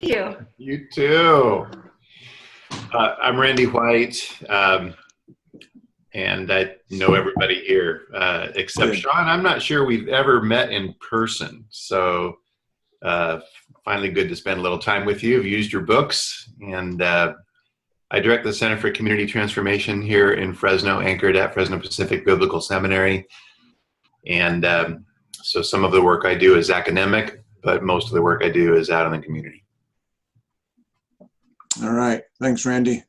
you. You too. I'm Randy White, and I know everybody here except Good. Sean. I'm not sure we've ever met in person, so finally good to spend a little time with you. I've used your books, and I direct the Center for Community Transformation here in Fresno, anchored at Fresno Pacific Biblical Seminary. And so some of the work I do is academic, but most of the work I do is out in the community. All right. Thanks, Randy.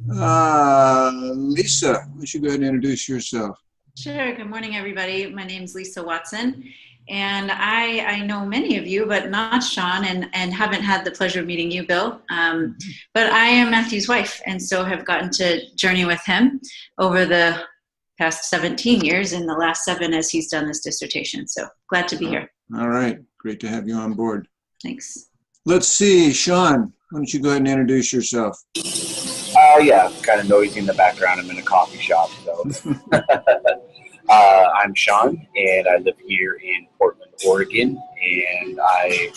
Lisa, why don't you go ahead and introduce yourself? Sure. Good morning, everybody. My name is Lisa Watson, and I know many of you, but not Sean, and haven't had the pleasure of meeting you, Bill. But I am Matthew's wife, and so have gotten to journey with him over the past 17 years, and the last 7 as he's done this dissertation. So glad to be here. All right. Great to have you on board. Thanks. Let's see. Sean, why don't you go ahead and introduce yourself? Yeah, kind of noisy in the background. I'm in a coffee shop, so. I'm Sean, and I live here in Portland, Oregon, and I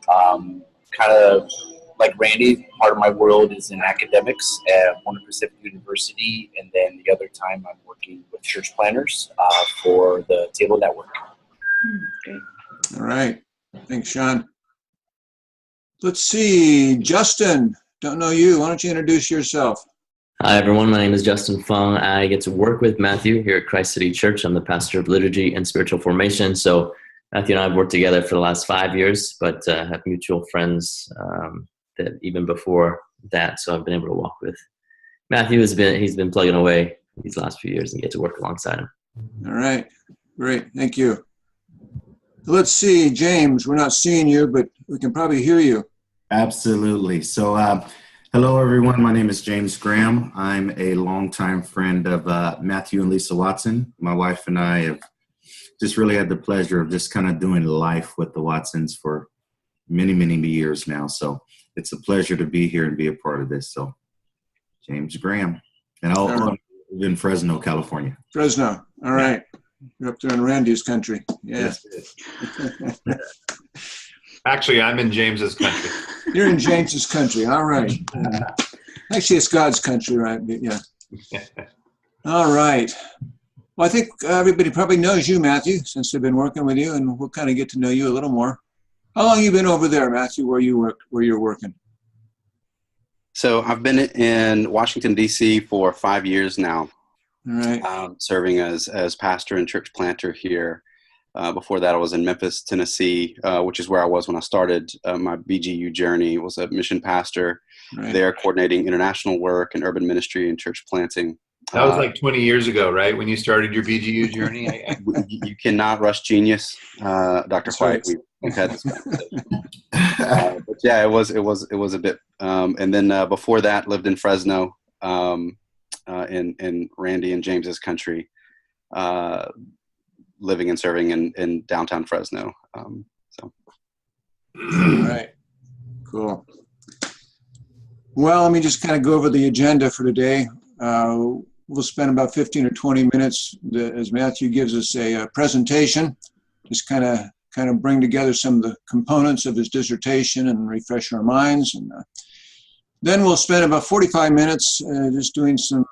kind of, like Randy, part of my world is in academics at Warner Pacific University, and then the other time I'm working with church planners for the Table Network. Great. All right. Thanks, Sean. Let's see. Justin, don't know you. Why don't you introduce yourself? Hi, everyone. My name is Justin Fung. I get to work with Matthew here at Christ City Church. I'm the pastor of liturgy and spiritual formation. So Matthew and I have worked together for the last 5 years, but have mutual friends that even before that. So I've been able to walk with Matthew. He's been plugging away these last few years and get to work alongside him. All right. Great. Thank you. Let's see. James, we're not seeing you, but we can probably hear you. Absolutely. So, hello, everyone. My name is James Graham. I'm a longtime friend of Matthew and Lisa Watson. My wife and I have just really had the pleasure of just kind of doing life with the Watsons for many, many years now. So it's a pleasure to be here and be a part of this. So, James Graham. And I'll live in Fresno, California. Fresno. All right. You're up there in Randy's country. Yeah. Yes. Actually, I'm in James's country. You're in James's country. All right. Actually, it's God's country, right? Yeah. All right. Well, I think everybody probably knows you, Matthew, since they've been working with you, and we'll kind of get to know you a little more. How long have you been over there, Matthew, where you're working? So I've been in Washington, D.C. for 5 years now. All right. Serving as pastor and church planter here. Before that, I was in Memphis, Tennessee, which is where I was when I started my BGU journey. Was a mission pastor there, coordinating international work and urban ministry and church planting. That was like 20 years ago, right? When you started your BGU journey? You cannot rush genius, Dr. White. We've had this conversation. But yeah, it was a bit. And then before that, lived in Fresno, in Randy and James's country. Living and serving in downtown Fresno. All right, cool. Well, let me just kind of go over the agenda for today. We'll spend about 15 or 20 minutes as Matthew gives us a presentation, just kind of bring together some of the components of his dissertation and refresh our minds. And then we'll spend about 45 minutes just doing some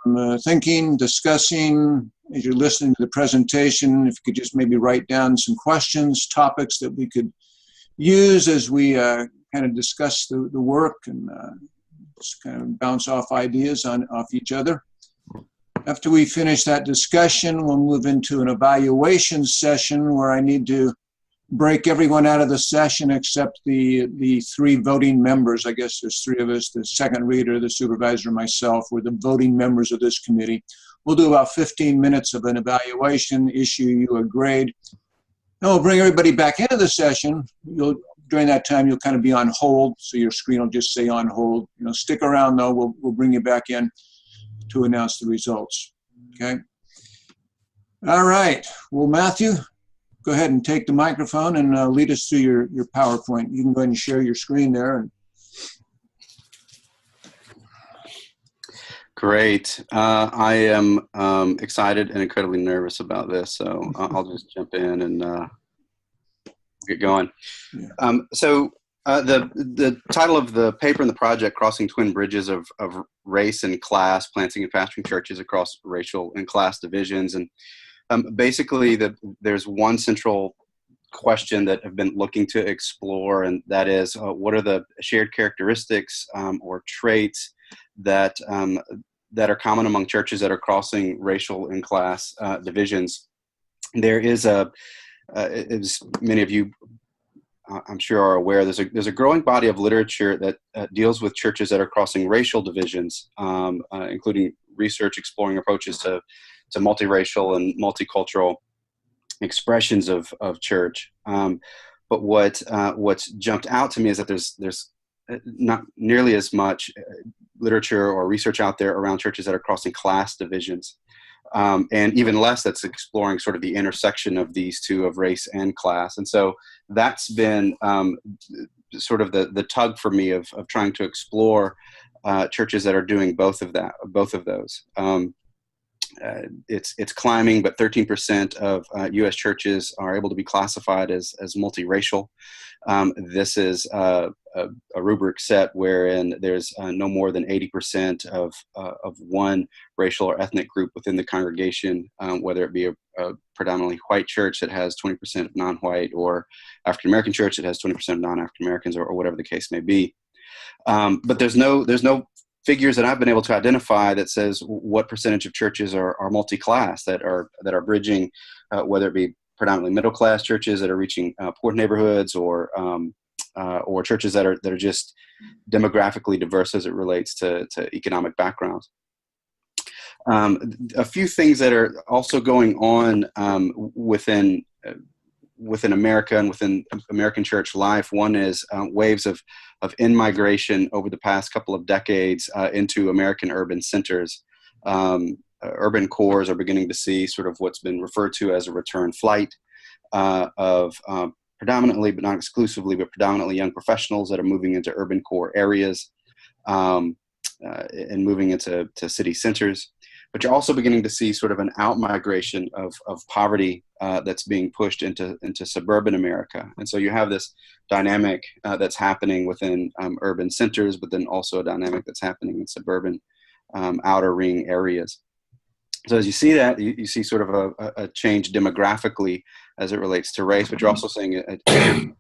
thinking, discussing. As you're listening to the presentation, if you could just maybe write down some questions, topics that we could use as we kind of discuss the work and just kind of bounce off ideas off each other. After we finish that discussion, we'll move into an evaluation session where I need to break everyone out of the session except the 3 voting members. I guess there's 3 of us, the second reader, the supervisor, and myself. We're the voting members of this committee. We'll do about 15 minutes of an evaluation, issue you a grade. Then we'll bring everybody back into the session. During that time, you'll kind of be on hold, so your screen will just say on hold. Stick around, though. We'll bring you back in to announce the results. Okay? All right. Well, Matthew, go ahead and take the microphone and lead us through your PowerPoint. You can go ahead and share your screen there. Great. I am excited and incredibly nervous about this, so I'll just jump in and get going. Yeah. So The title of the paper and the project, Crossing Twin Bridges of Race and Class, Planting and Pastoring Churches Across Racial and Class Divisions. And basically, there's one central question that I've been looking to explore, and that is, what are the shared characteristics or traits that are common among churches that are crossing racial and class divisions? There is as many of you I'm sure are aware, there's a growing body of literature that deals with churches that are crossing racial divisions, including research exploring approaches to multiracial and multicultural expressions of church. But what's jumped out to me is that there's not nearly as much literature or research out there around churches that are crossing class divisions. And even less that's exploring sort of the intersection of these two, of race and class. And so that's been sort of the tug for me of trying to explore churches that are doing both of those. It's climbing, but 13% of U.S. churches are able to be classified as multiracial. This is a rubric set wherein there's no more than 80% of one racial or ethnic group within the congregation, whether it be a predominantly white church that has 20% of non-white, or African American church that has 20% of non-African Americans, or whatever the case may be. But there's no figures that I've been able to identify that says what percentage of churches are multi-class, that are bridging, whether it be predominantly middle-class churches that are reaching poor neighborhoods, or churches that are just demographically diverse as it relates to economic backgrounds. A few things that are also going on within America and within American church life. One is waves of in-migration over the past couple of decades into American urban centers. Urban cores are beginning to see sort of what's been referred to as a return flight of predominantly, but not exclusively, but predominantly young professionals that are moving into urban core areas and moving into city centers. But you're also beginning to see sort of an out-migration of poverty that's being pushed into suburban America. And so you have this dynamic that's happening within urban centers, but then also a dynamic that's happening in suburban outer ring areas. So as you see that, you see sort of a change demographically as it relates to race, but you're also seeing a change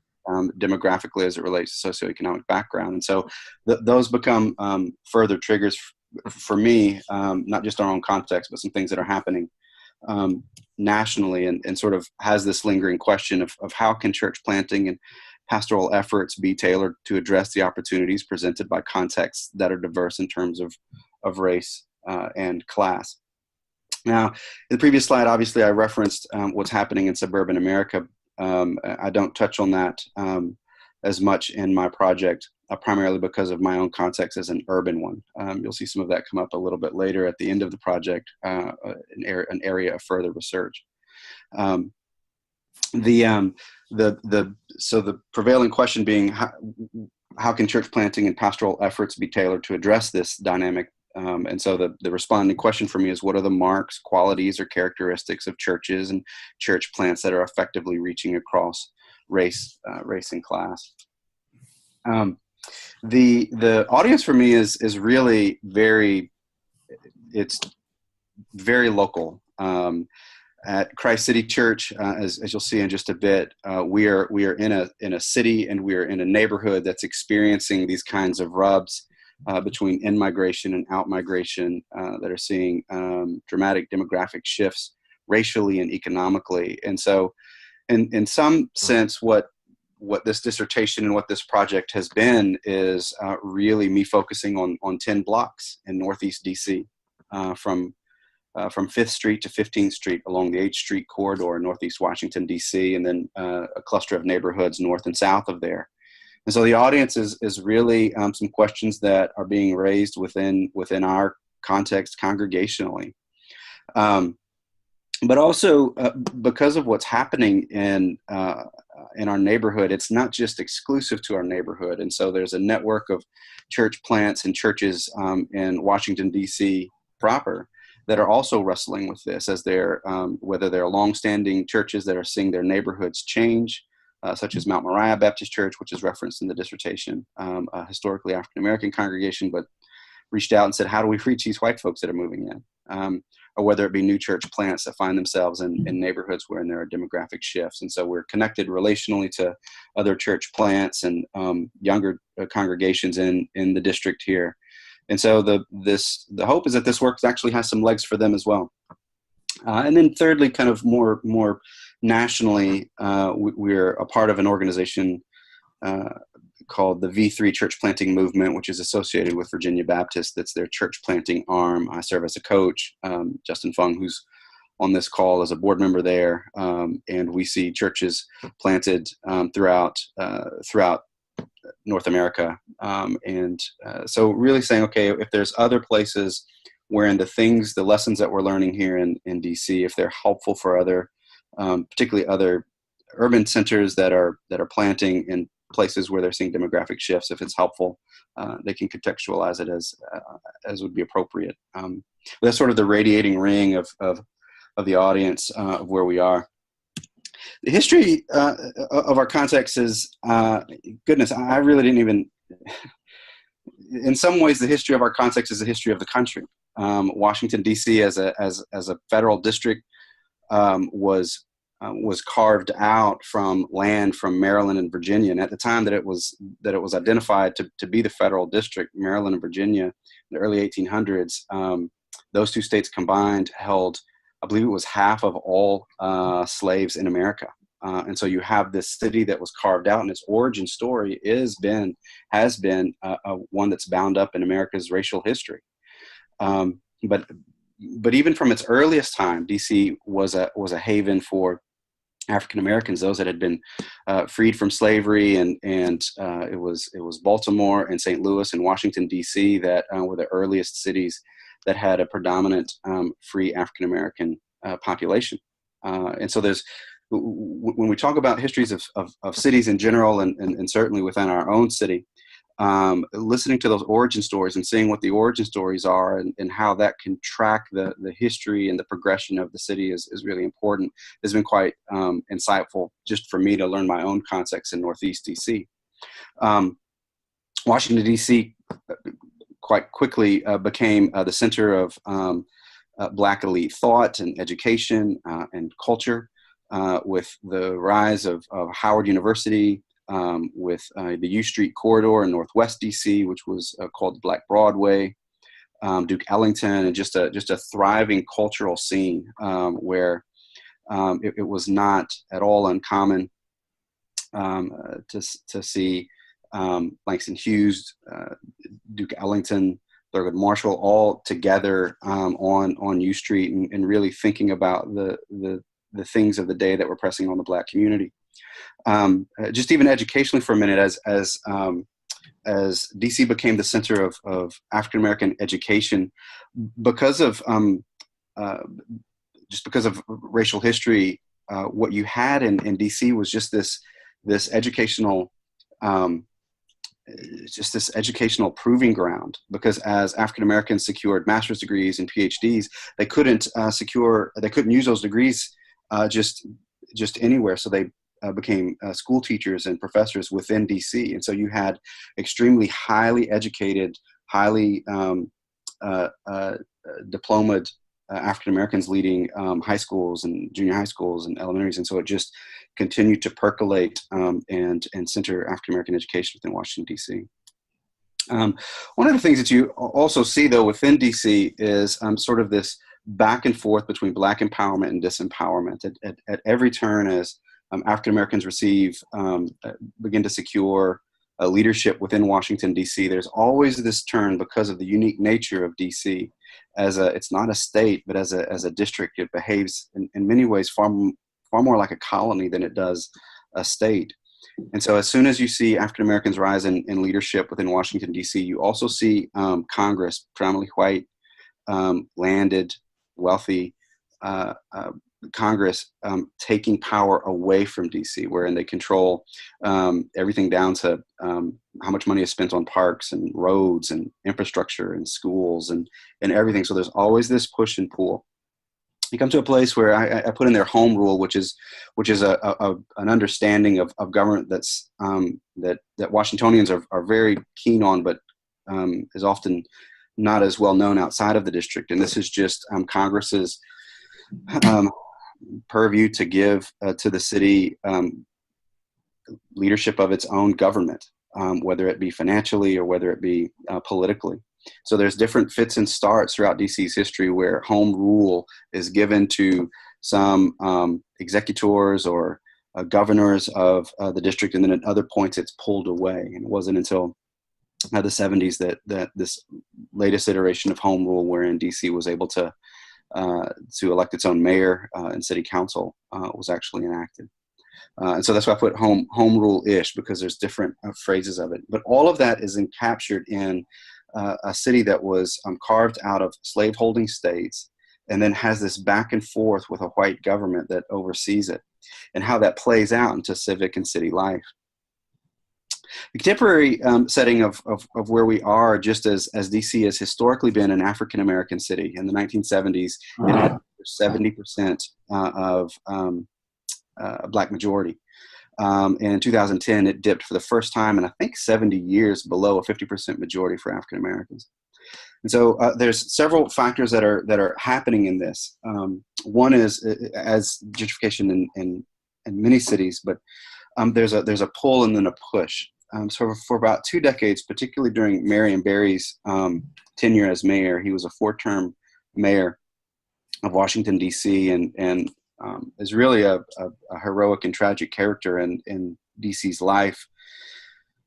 demographically as it relates to socioeconomic background. And so those become further triggers for me, not just our own context, but some things that are happening nationally, and sort of has this lingering question of how can church planting and pastoral efforts be tailored to address the opportunities presented by contexts that are diverse in terms of race and class. Now, in the previous slide, obviously, I referenced what's happening in suburban America. I don't touch on that as much in my project, primarily because of my own context as an urban one. You'll see some of that come up a little bit later at the end of the project, an area of further research. So the prevailing question being, how can church planting and pastoral efforts be tailored to address this dynamic? And so the responding question for me is, what are the marks, qualities, or characteristics of churches and church plants that are effectively reaching across race and class? The audience for me is really very local. At Christ City Church, as you'll see in just a bit, we are in a city, and we are in a neighborhood that's experiencing these kinds of rubs between in-migration and out-migration that are seeing dramatic demographic shifts racially and economically. And so in some sense, what this dissertation and what this project has been is really me focusing on 10 blocks in Northeast DC, from 5th Street to 15th Street along the H Street corridor in Northeast Washington, DC, and then a cluster of neighborhoods north and south of there. And so the audience is really some questions that are being raised within our context congregationally. But also because of what's happening in our neighborhood, it's not just exclusive to our neighborhood. And so there's a network of church plants and churches in Washington, D.C. proper that are also wrestling with this, as they're whether they're longstanding churches that are seeing their neighborhoods change, such as Mount Moriah Baptist Church, which is referenced in the dissertation, a historically African-American congregation, but reached out and said, how do we reach these white folks that are moving in? Or whether it be new church plants that find themselves in neighborhoods where there are demographic shifts. And so we're connected relationally to other church plants and younger congregations in the district here. And so the hope is that this work actually has some legs for them as well. And then thirdly, kind of more nationally, we're a part of an organization called the V3 Church Planting Movement, which is associated with Virginia Baptist. That's their church planting arm. I serve as a coach. Justin Fung, who's on this call, is a board member there. And we see churches planted throughout North America. So really saying, okay, if there's other places wherein the lessons that we're learning here in DC, if they're helpful for other, particularly other urban centers that are planting in places where they're seeing demographic shifts, if it's helpful, they can contextualize it as would be appropriate. That's sort of the radiating ring of the audience of where we are. The history of our context is, goodness, I really didn't even, in some ways, the history of our context is the history of the country. Washington, D.C. as a federal district was carved out from land from Maryland and Virginia. And at the time that it was identified to be the federal district, Maryland and Virginia, in the early 1800s, those two states combined held, I believe it was half of all slaves in America. And so you have this city that was carved out, and its origin story has been one that's bound up in America's racial history. But even from its earliest time, DC was a haven for African Americans, those that had been freed from slavery, and it was Baltimore and St. Louis and Washington D.C. that were the earliest cities that had a predominant free African American population. And so when we talk about histories of cities in general, and certainly within our own city, listening to those origin stories and seeing what the origin stories are and how that can track the history and the progression of the city is really important. It's been quite insightful just for me to learn my own context in Northeast DC. Washington, D.C. quite quickly became the center of Black elite thought and education and culture with the rise of Howard University, with the U Street corridor in Northwest DC, which was called the Black Broadway, Duke Ellington, and just a thriving cultural scene where it was not at all uncommon to see Langston Hughes, Duke Ellington, Thurgood Marshall all together on U Street and really thinking about the things of the day that were pressing on the Black community. Just even educationally for a minute, as DC became the center of African American education, because of racial history, what you had in DC was just this educational proving ground. Because as African Americans secured master's degrees and PhDs, they couldn't use those degrees just anywhere. So they became school teachers and professors within DC. And so you had extremely highly educated, highly diplomaed African Americans leading high schools and junior high schools and elementaries. And so it just continued to percolate and center African American education within Washington, D.C. One of the things that you also see, though, within D.C. is sort of this back and forth between Black empowerment and disempowerment. At every turn, as African Americans begin to secure leadership within Washington, D.C., there's always this turn because of the unique nature of D.C. It's not a state, but as a district, it behaves in many ways far more like a colony than it does a state. And so as soon as you see African Americans rise in leadership within Washington, D.C., you also see Congress, predominantly white, landed, wealthy, Congress taking power away from D.C., wherein they control everything down to how much money is spent on parks and roads and infrastructure and schools and everything. So there's always this push and pull. you come to a place where I put in there home rule, which is an understanding of government that's that Washingtonians are very keen on, but is often not as well known outside of the district. And this is just Congress's purview to give to the city leadership of its own government, whether it be financially or whether it be politically. So there's different fits and starts throughout DC's history where home rule is given to some executors or governors of the district, and then at other points it's pulled away. And it wasn't until the 70s that this latest iteration of home rule, wherein DC was able to elect its own mayor and city council, was actually enacted. And so that's why I put home rule-ish, because there's different phrases of it. But all of that is captured in a city that was carved out of slaveholding states, and then has this back and forth with a white government that oversees it, and how that plays out into civic and city life. The contemporary setting of where we are, just as DC has historically been an African-American city. In the 1970s, it had 70% of Black majority. And in 2010, it dipped for the first time in, I think, 70 years below a 50% majority for African Americans. And so there's several factors that are happening in this. One is as gentrification in many cities, but there's a pull and then a push. So for about 2 decades, particularly during Marion Barry's tenure as mayor, he was a 4-term mayor of Washington, D.C., and is really a heroic and tragic character in DC's life.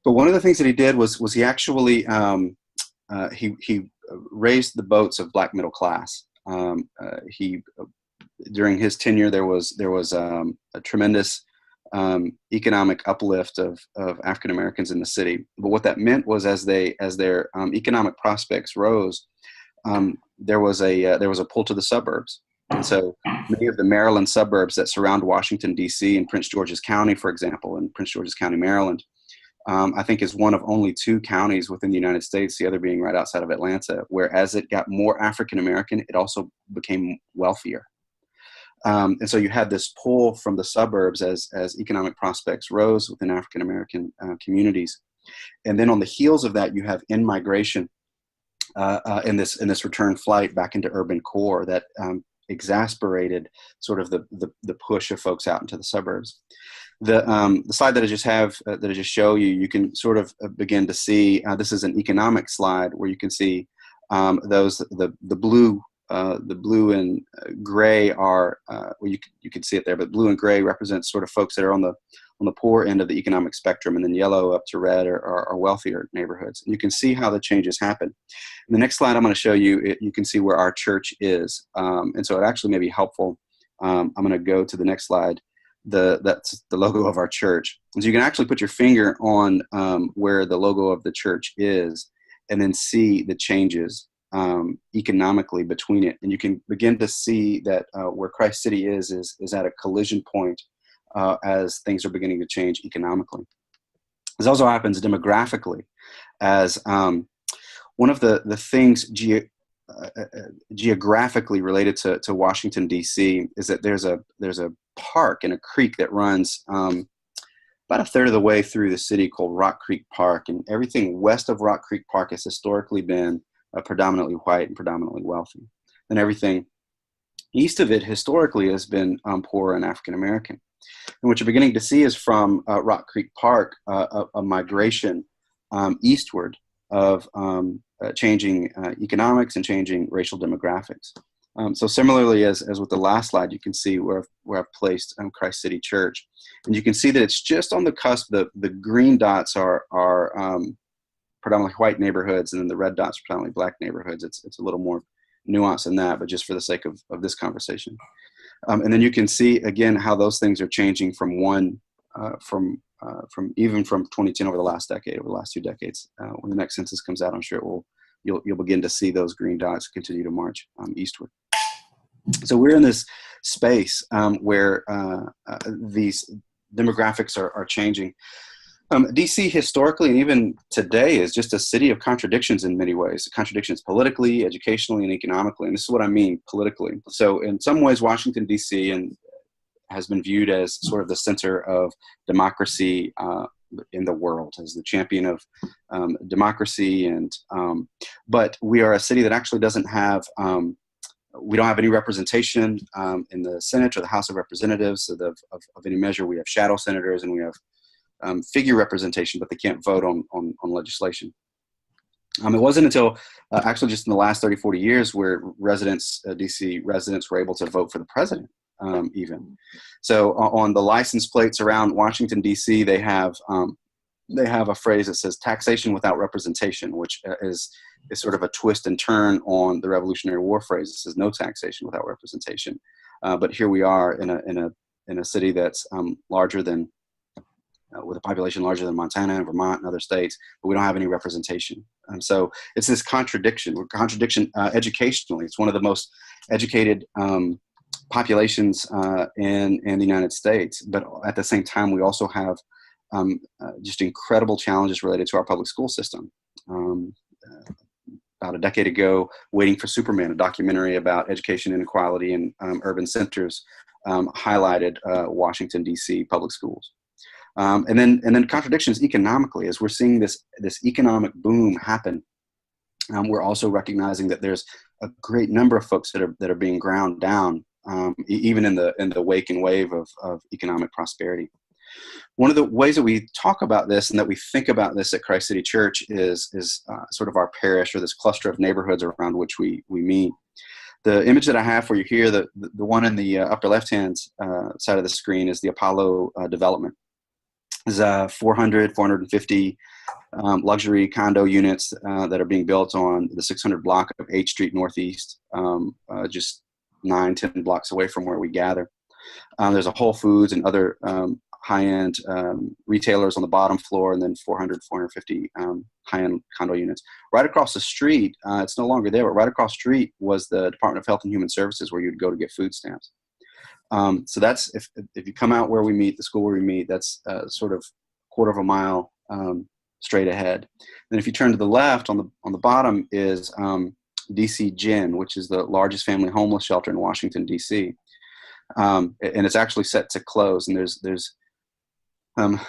But one of the things that he did was he actually he raised the boats of Black middle class. During his tenure, there was a tremendous economic uplift of African Americans in the city. But what that meant was, as their economic prospects rose, there was a pull to the suburbs. And so many of the Maryland suburbs that surround Washington, D.C., and Prince George's County, for example, in Prince George's County, Maryland, I think is one of only 2 counties within the United States, the other being right outside of Atlanta, where as it got more African American, it also became wealthier. And so you had this pull from the suburbs as economic prospects rose within African American communities. And then on the heels of that, you have in-migration in this return flight back into urban core that exasperated sort of the push of folks out into the suburbs. The slide that I just show you, you can sort of begin to see, this is an economic slide where you can see the blue and gray are, well, you can see it there, but blue and gray represents sort of folks that are on the poor end of the economic spectrum, and then yellow up to red are wealthier neighborhoods. And you can see how the changes happen. In the next slide, I'm going to show you, you can see where our church is. And so it actually may be helpful. I'm going to go to the next slide. That's the logo of our church. And so you can actually put your finger on where the logo of the church is, and then see the changes economically between it. And you can begin to see that where Christ City is at a collision point as things are beginning to change economically. This also happens demographically, as one of the things geographically related to Washington, D.C. is that there's a park and a creek that runs about a third of the way through the city called Rock Creek Park. And everything west of Rock Creek Park has historically been predominantly white and predominantly wealthy. And everything east of it historically has been poor and African American. And what you're beginning to see is from Rock Creek Park, a migration eastward of changing economics and changing racial demographics. So similarly, as with the last slide, you can see where I've placed Christ City Church. And you can see that it's just on the cusp. The green dots are predominantly white neighborhoods, and then the red dots are predominantly Black neighborhoods. It's a little more nuanced than that, but just for the sake of this conversation. And then you can see again how those things are changing from even from 2010 over the last 2 decades. When the next census comes out, I'm sure you'll begin to see those green dots continue to march eastward. So we're in this space where these demographics are changing. DC historically and even today is just a city of contradictions in many ways. Contradictions politically, educationally, and economically. And this is what I mean politically. So in some ways, Washington, DC has been viewed as sort of the center of democracy in the world, as the champion of democracy. But we are a city that actually doesn't have, we don't have any representation in the Senate or the House of Representatives of any measure. We have shadow senators and we have figure representation, but they can't vote on legislation. It wasn't until actually just in the last 30, 40 years where DC residents were able to vote for the president even. So on the license plates around Washington, DC, they have a phrase that says taxation without representation, which is sort of a twist and turn on the Revolutionary War phrase. It says no taxation without representation. But here we are in a city that's larger than, with a population larger than Montana and Vermont and other states, but we don't have any representation. And so it's this contradiction. Educationally. It's one of the most educated populations in the United States. But at the same time, we also have just incredible challenges related to our public school system. About a decade ago, Waiting for Superman, a documentary about education inequality in urban centers, highlighted Washington, D.C. public schools. And then contradictions economically, as we're seeing this economic boom happen. We're also recognizing that there's a great number of folks that are being ground down, even in the wake and wave of economic prosperity. One of the ways that we talk about this and that we think about this at Christ City Church is sort of our parish, or this cluster of neighborhoods around which we meet. The image that I have for you here, the one in the upper left-hand side of the screen, is the Apollo development. There's 450 luxury condo units that are being built on the 600 block of 8th Street Northeast, just 9-10 blocks away from where we gather. There's a Whole Foods and other high-end retailers on the bottom floor, and then 450 high-end condo units. Right across the street, it's no longer there, but right across the street was the Department of Health and Human Services, where you'd go to get food stamps. So that's, if you come out where we meet, the school where we meet, that's sort of quarter of a mile straight ahead. Then if you turn to the left, on the bottom is DC Gin, which is the largest family homeless shelter in Washington, DC. And it's actually set to close. And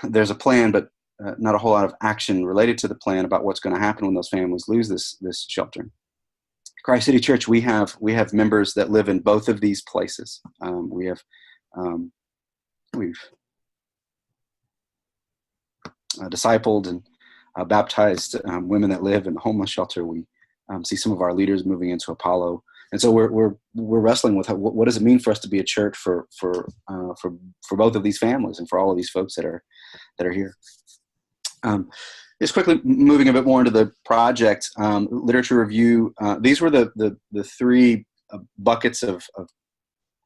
there's a plan, but not a whole lot of action related to the plan about what's going to happen when those families lose this shelter. Christ City Church, we have members that live in both of these places. We've discipled and baptized women that live in the homeless shelter. We see some of our leaders moving into Apollo, and so we're wrestling with what does it mean for us to be a church for both of these families and for all of these folks that are here. Just quickly moving a bit more into the project, literature review. These were the three buckets of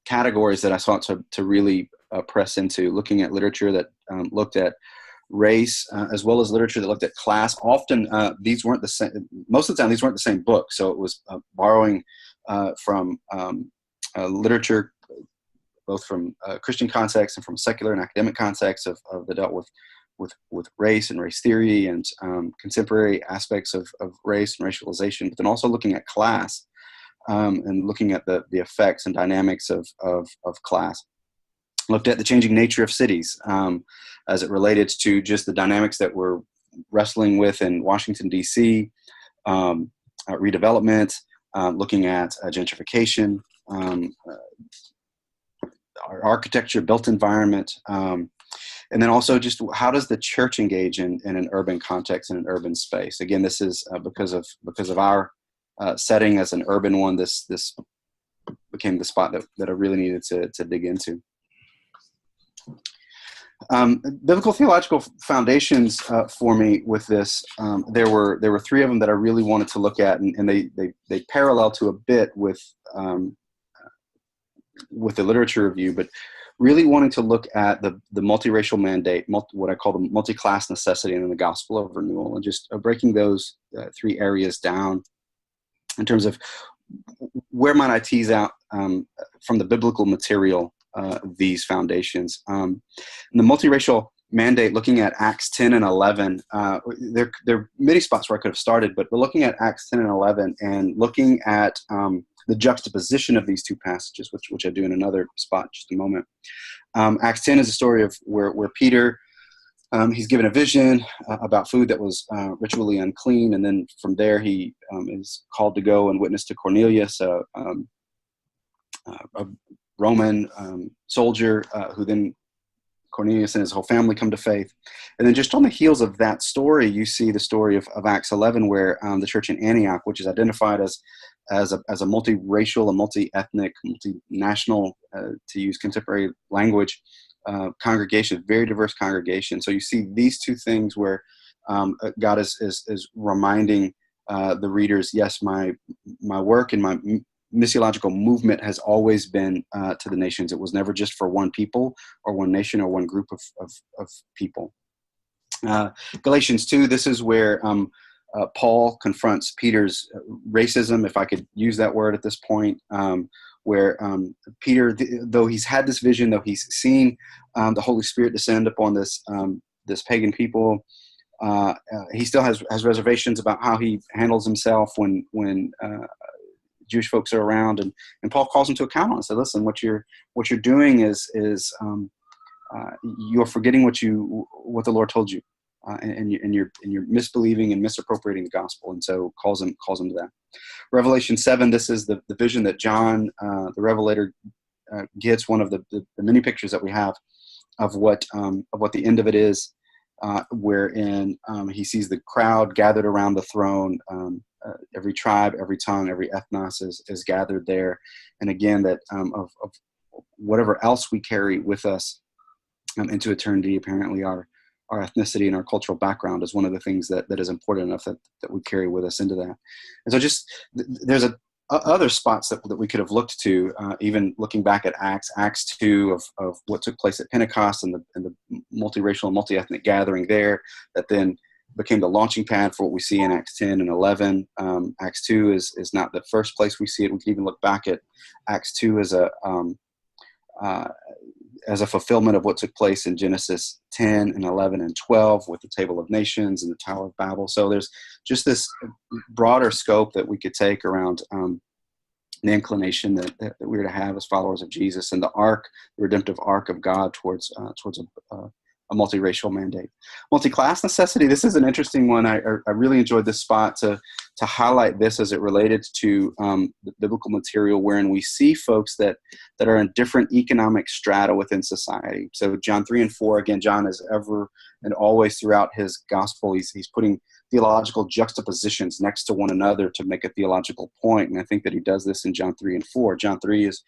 categories that I sought to really press into, looking at literature that looked at race, as well as literature that looked at class. Often these weren't the same. Most of the time, these weren't the same book. So it was borrowing from literature, both from Christian context and from secular and academic context of that dealt with race and race theory and contemporary aspects of race and racialization, but then also looking at class and looking at the effects and dynamics of class. Looked at the changing nature of cities as it related to just the dynamics that we're wrestling with in Washington, D.C., redevelopment, looking at gentrification, our architecture, built environment, and then also just how does the church engage in an urban context, in an urban space? Again, this is because of our setting as an urban one, this became the spot that I really needed to dig into. Biblical theological foundations for me with this, there were three of them that I really wanted to look at, and they parallel to a bit with the literature review, but really wanting to look at the multiracial mandate, what I call the multi-class necessity, and then the gospel of renewal, and just breaking those three areas down in terms of where might I tease out from the biblical material these foundations. And the multiracial mandate, looking at Acts 10 and 11. There are many spots where I could have started, but we're looking at Acts 10 and 11 and looking at the juxtaposition of these two passages, which I do in another spot in just a moment. Acts 10 is a story of where Peter, he's given a vision about food that was ritually unclean, and then from there he is called to go and witness to Cornelius, a Roman soldier, who then Cornelius and his whole family come to faith. And then just on the heels of that story, you see the story of Acts 11, where the church in Antioch, which is identified as a multiracial, a multi-ethnic, multinational, to use contemporary language, congregation, very diverse congregation. So you see these two things where God is reminding the readers, yes, my work and my missiological movement has always been to the nations. It was never just for one people or one nation or one group of people. Galatians 2, this is where Paul confronts Peter's racism, if I could use that word at this point, where Peter, though he's had this vision, though he's seen the Holy Spirit descend upon this pagan people, he still has reservations about how he handles himself when Jewish folks are around, and Paul calls him to account on it. So listen, what you're doing is you're forgetting what the Lord told you, and you're misbelieving and misappropriating the gospel, and so calls him to that. Revelation 7. This is the vision that John, the Revelator, gets. One of the many pictures that we have of what the end of it is, wherein he sees the crowd gathered around the throne. Every tribe, every tongue, every ethnos is gathered there, and again that of whatever else we carry with us into eternity. Apparently, our ethnicity and our cultural background is one of the things that is important enough that we carry with us into that. And so, just there's other spots that we could have looked to, even looking back at Acts 2 of what took place at Pentecost and the multiracial and multi-ethnic gathering there, that then became the launching pad for what we see in Acts 10 and 11. Acts 2 is not the first place we see it. We can even look back at Acts 2 as a fulfillment of what took place in Genesis 10 and 11 and 12 with the Table of Nations and the Tower of Babel. So there's just this broader scope that we could take around the inclination that we're to have as followers of Jesus, and the redemptive arc of God towards a multiracial mandate. Multi-class necessity, this is an interesting one. I really enjoyed this spot to highlight this as it related to the biblical material, wherein we see folks that are in different economic strata within society. So John 3 and 4, again, John is ever and always throughout his gospel, he's putting theological juxtapositions next to one another to make a theological point. And I think that he does this in John 3 and 4. John 3 is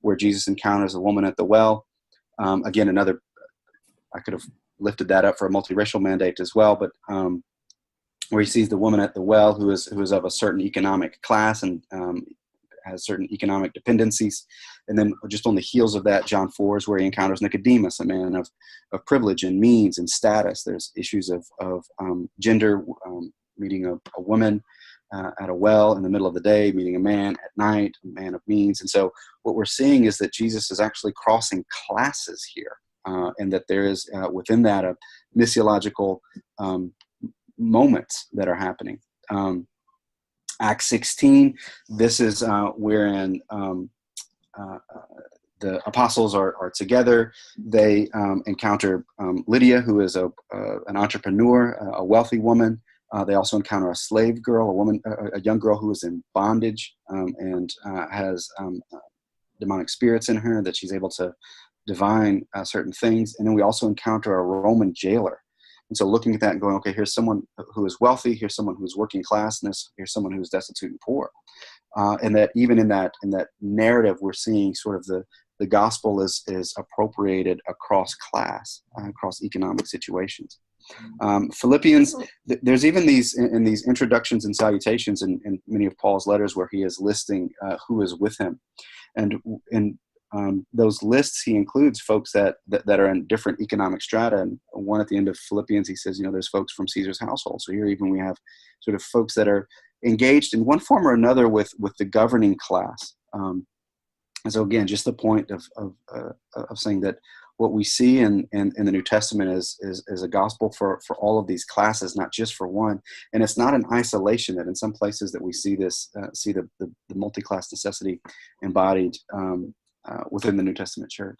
where Jesus encounters a woman at the well. Again, another, I could have lifted that up for a multiracial mandate as well, but where he sees the woman at the well who is of a certain economic class and has certain economic dependencies. And then just on the heels of that, John 4 is where he encounters Nicodemus, a man of privilege and means and status. There's issues of gender, meeting a woman at a well in the middle of the day, meeting a man at night, a man of means. And so what we're seeing is that Jesus is actually crossing classes here. And that there is within that a missiological moments that are happening. Acts 16, this is wherein the apostles are together. They encounter Lydia, who is an entrepreneur, a wealthy woman. They also encounter a slave girl, a young girl who is in bondage and has demonic spirits in her that she's able to divine certain things. And then we also encounter a Roman jailer. And so looking at that and going, okay, here's someone who is wealthy, here's someone who's working class, and here's someone who's destitute and poor. And that even in that narrative, we're seeing sort of the gospel is appropriated across class, across economic situations. Philippians, there's even these introductions and salutations in many of Paul's letters where he is listing who is with him. And in those lists, he includes folks that are in different economic strata. And one at the end of Philippians, he says, there's folks from Caesar's household. So here even we have sort of folks that are engaged in one form or another with the governing class. And so again, just the point of saying that what we see in the New Testament is a gospel for all of these classes, not just for one. And it's not an isolation. That in some places that we see this, see the multi-class necessity embodied within the New Testament church.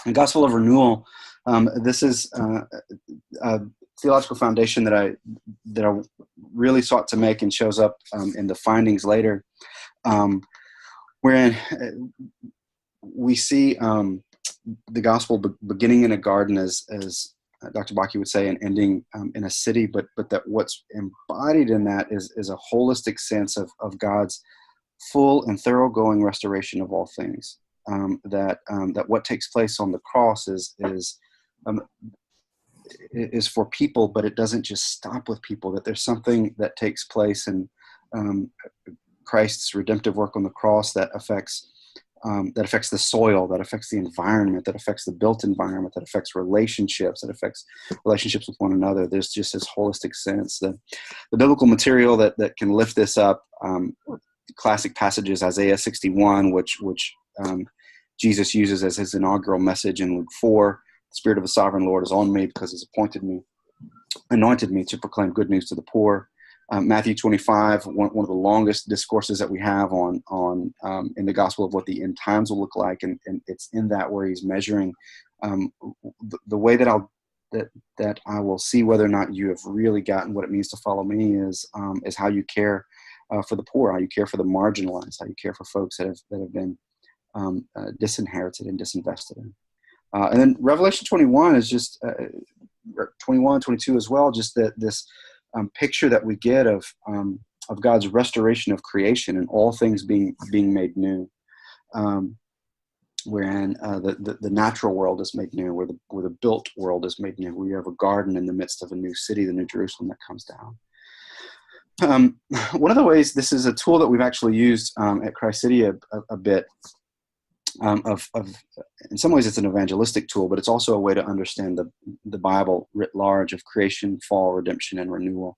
And Gospel of Renewal, this is a theological foundation that I really sought to make, and shows up in the findings later, wherein we see the gospel beginning in a garden, as Dr. Bakke would say, and ending in a city, but that what's embodied in that is a holistic sense of God's full and thoroughgoing restoration of all things. That what takes place on the cross is for people, but it doesn't just stop with people. That there's something that takes place in Christ's redemptive work on the cross that affects the soil, that affects the environment, that affects the built environment, that affects relationships, that affects relationships with one another. There's just this holistic sense. The biblical material that can lift this up, classic passages, Isaiah 61, which Jesus uses as his inaugural message in Luke 4. The Spirit of the Sovereign Lord is on me because he's anointed me to proclaim good news to the poor. Matthew 25, one of the longest discourses that we have on in the gospel of what the end times will look like, and it's in that where he's measuring the way that I will see whether or not you have really gotten what it means to follow me is how you care for the poor, how you care for the marginalized, how you care for folks that have been disinherited and disinvested in. And then Revelation 21 is just 21, 22 as well, just this picture that we get of God's restoration of creation and all things being made new, wherein the natural world is made new, where the built world is made new. We have a garden in the midst of a new city, the New Jerusalem that comes down. One of the ways, this is a tool that we've actually used at Christ City a bit. In some ways it's an evangelistic tool, but it's also a way to understand the Bible writ large of creation, fall, redemption, and renewal.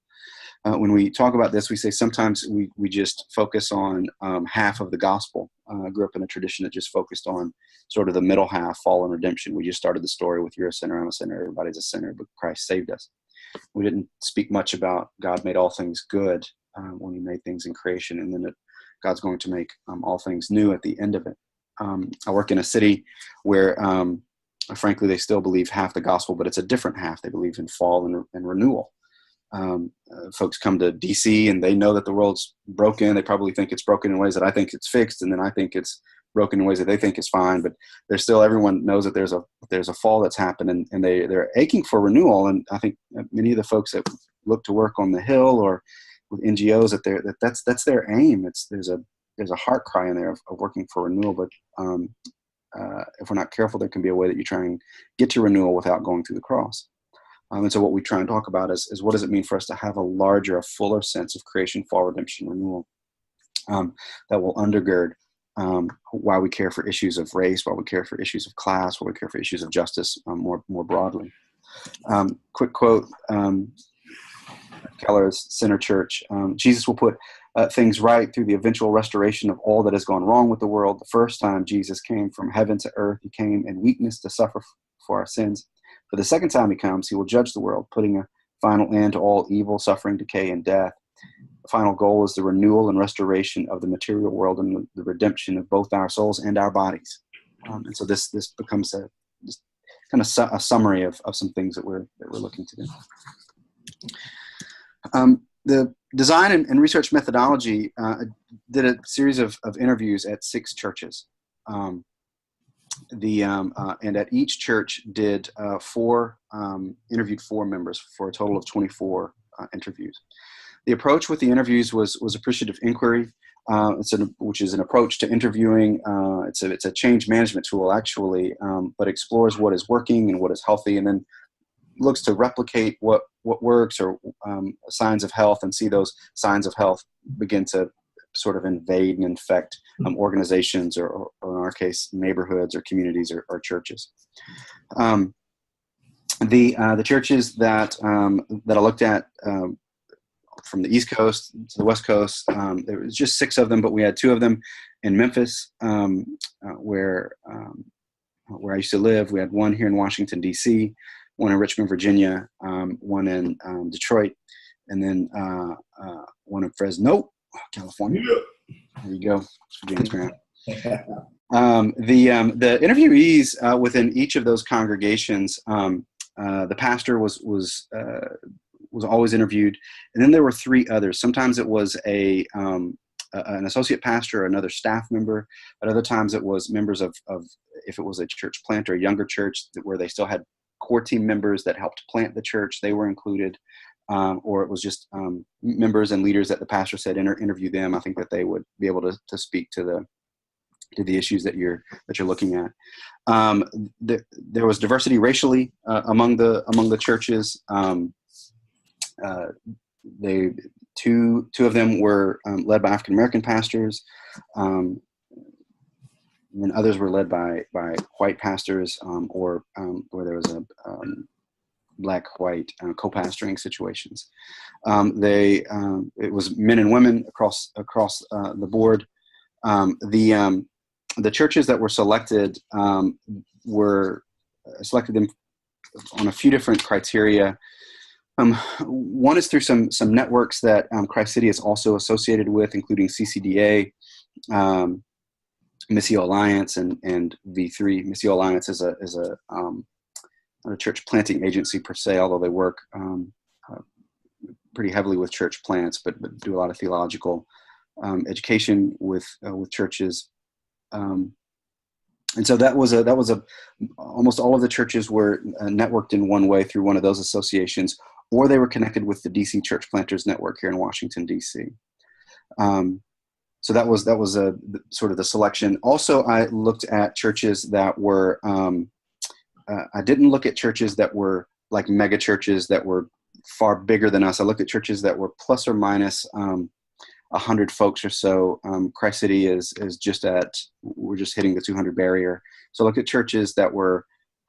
When we talk about this, we say sometimes we just focus on half of the gospel. I grew up in a tradition that just focused on sort of the middle half, fall and redemption. We just started the story with you're a sinner, I'm a sinner, everybody's a sinner, but Christ saved us. We didn't speak much about God made all things good when he made things in creation, and then God's going to make all things new at the end of it. I work in a city where, frankly, they still believe half the gospel, but it's a different half. They believe in fall and renewal. Folks come to DC and they know that the world's broken. They probably think it's broken in ways that I think it's fixed, and then I think it's broken in ways that they think is fine. But there's still, everyone knows that there's a fall that's happened, and they're aching for renewal. And I think many of the folks that look to work on the Hill or with NGOs, that's their aim. There's a heart cry in there of working for renewal, but if we're not careful, there can be a way that you try and get to renewal without going through the cross. And so what we try and talk about is what does it mean for us to have a fuller sense of creation, fall, redemption, renewal that will undergird why we care for issues of race, why we care for issues of class, why we care for issues of justice more broadly. Quick quote, Keller's Center Church, Jesus will put things right through the eventual restoration of all that has gone wrong with the world. The first time Jesus came from heaven to earth, he came in weakness to suffer for our sins. But the second time he comes, he will judge the world, putting a final end to all evil, suffering, decay, and death. The final goal is the renewal and restoration of the material world and the redemption of both our souls and our bodies. And so this becomes a summary of some things that we're looking to do. The design and research methodology did a series of interviews at 6 churches. And at each church did interviewed 4 members for a total of 24 interviews. The approach with the interviews was appreciative inquiry, which is an approach to interviewing. It's a change management tool actually, but explores what is working and what is healthy, and then looks to replicate what works or signs of health, and see those signs of health begin to sort of invade and infect organizations or in our case neighborhoods or communities or churches. The churches that I looked at from the East Coast to the West Coast, there was just 6 of them, but we had 2 of them in Memphis, where where I used to live. We had one here in Washington, D.C., one in Richmond, Virginia, one in Detroit, and then one in Fresno, California. There you go, James Grant. The interviewees within each of those congregations, the pastor was always interviewed, and then there were three others. Sometimes it was an associate pastor or another staff member. At other times it was members of if it was a church plant or a younger church where they still had core team members that helped plant the church, they were included. Or it was just members and leaders that the pastor said interview them. I think that they would be able to speak to the issues that you're looking at. There was diversity racially among the churches. Two of them were led by African American pastors. And others were led by white pastors, or where there was a black-white co-pastoring situations. It was men and women across the board. The churches that were selected were selected them on a few different criteria. One is through some networks that Christ City is also associated with, including CCDA, Missio Alliance, and V3. Missio Alliance is not a church planting agency per se, although they work pretty heavily with church plants, but do a lot of theological education with churches. And so that was almost all of the churches were networked in one way through one of those associations, or they were connected with the DC Church Planters Network here in Washington, D.C. So that was a sort of the selection. Also, I looked at churches that were, I didn't look at churches that were like mega churches that were far bigger than us. I looked at churches that were plus or minus 100 folks or so. Christ City is we're just hitting the 200 barrier. So look at churches that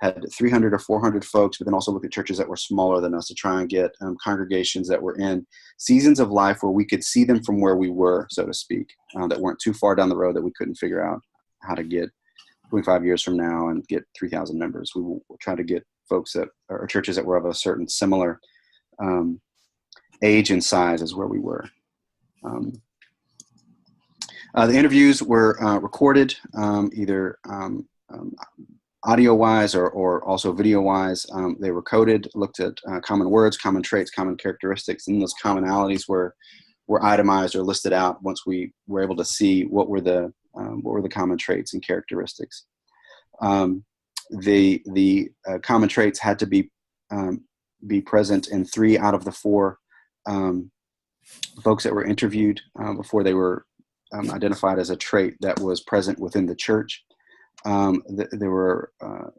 had 300 or 400 folks, but then also look at churches that were smaller than us to try and get congregations that were in seasons of life where we could see them from where we were, so to speak, that weren't too far down the road that we couldn't figure out how to get 25 years from now and get 3,000 members. We will try to get folks that are churches that were of a certain similar age and size as where we were. The interviews were recorded, either audio-wise or also video-wise. They were coded, looked at common words, common traits, common characteristics, and those commonalities were itemized or listed out once we were able to see what were the common traits and characteristics. The common traits had to be present in 3 out of the 4 folks that were interviewed before they were identified as a trait that was present within the church. There were a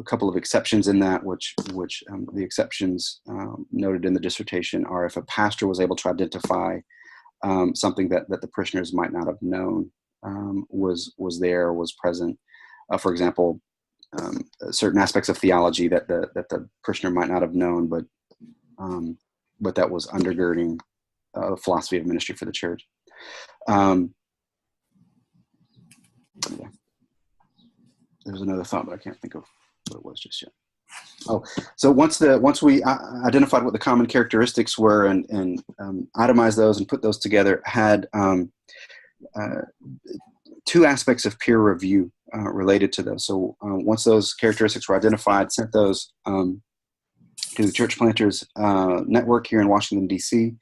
couple of exceptions in that, which the exceptions noted in the dissertation are if a pastor was able to identify something that the parishioners might not have known was there, was present. For example, certain aspects of theology that the parishioner might not have known, but that was undergirding the philosophy of ministry for the church. Yeah. There's another thought, but I can't think of what it was just yet. Oh, so once we identified what the common characteristics were and itemized those and put those together, had 2 aspects of peer review related to those. So once those characteristics were identified, sent those to the Church Planters Network here in Washington, D.C.,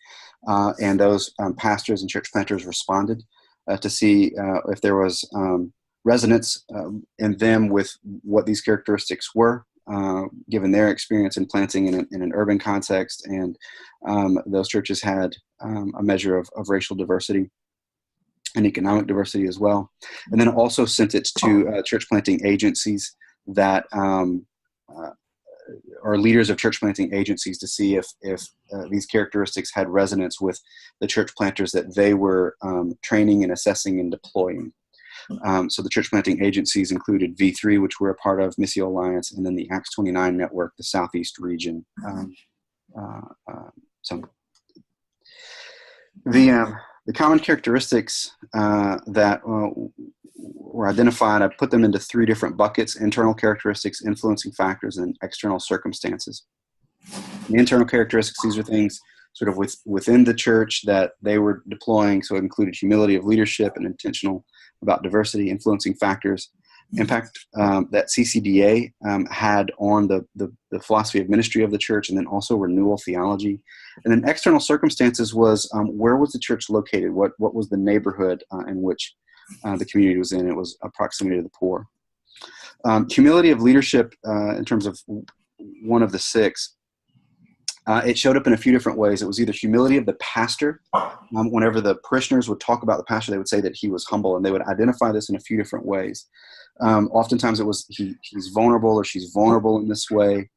and those pastors and church planters responded to see if there was resonance in them with what these characteristics were, given their experience in planting in an urban context. And those churches had a measure of racial diversity and economic diversity as well. And then also sent it to church planting agencies that are leaders of church planting agencies to see if these characteristics had resonance with the church planters that they were training and assessing and deploying. So the church planting agencies included V3, which we're a part of, Missio Alliance, and then the Acts 29 network, the Southeast region. So The common characteristics that were identified, I put them into 3 different buckets: internal characteristics, influencing factors, and external circumstances. The internal characteristics, these are things sort of within the church that they were deploying. So it included humility of leadership and intentional about diversity. Influencing factors, impact that CCDA had on the philosophy of ministry of the church, and then also renewal theology. And then external circumstances was where was the church located? What was the neighborhood in which the community was in? It was a proximity to the poor. Humility of leadership, in terms of one of the 6, it showed up in a few different ways. It was either humility of the pastor. Whenever the parishioners would talk about the pastor, they would say that he was humble, and they would identify this in a few different ways. Oftentimes it was he's vulnerable, or she's vulnerable in this way,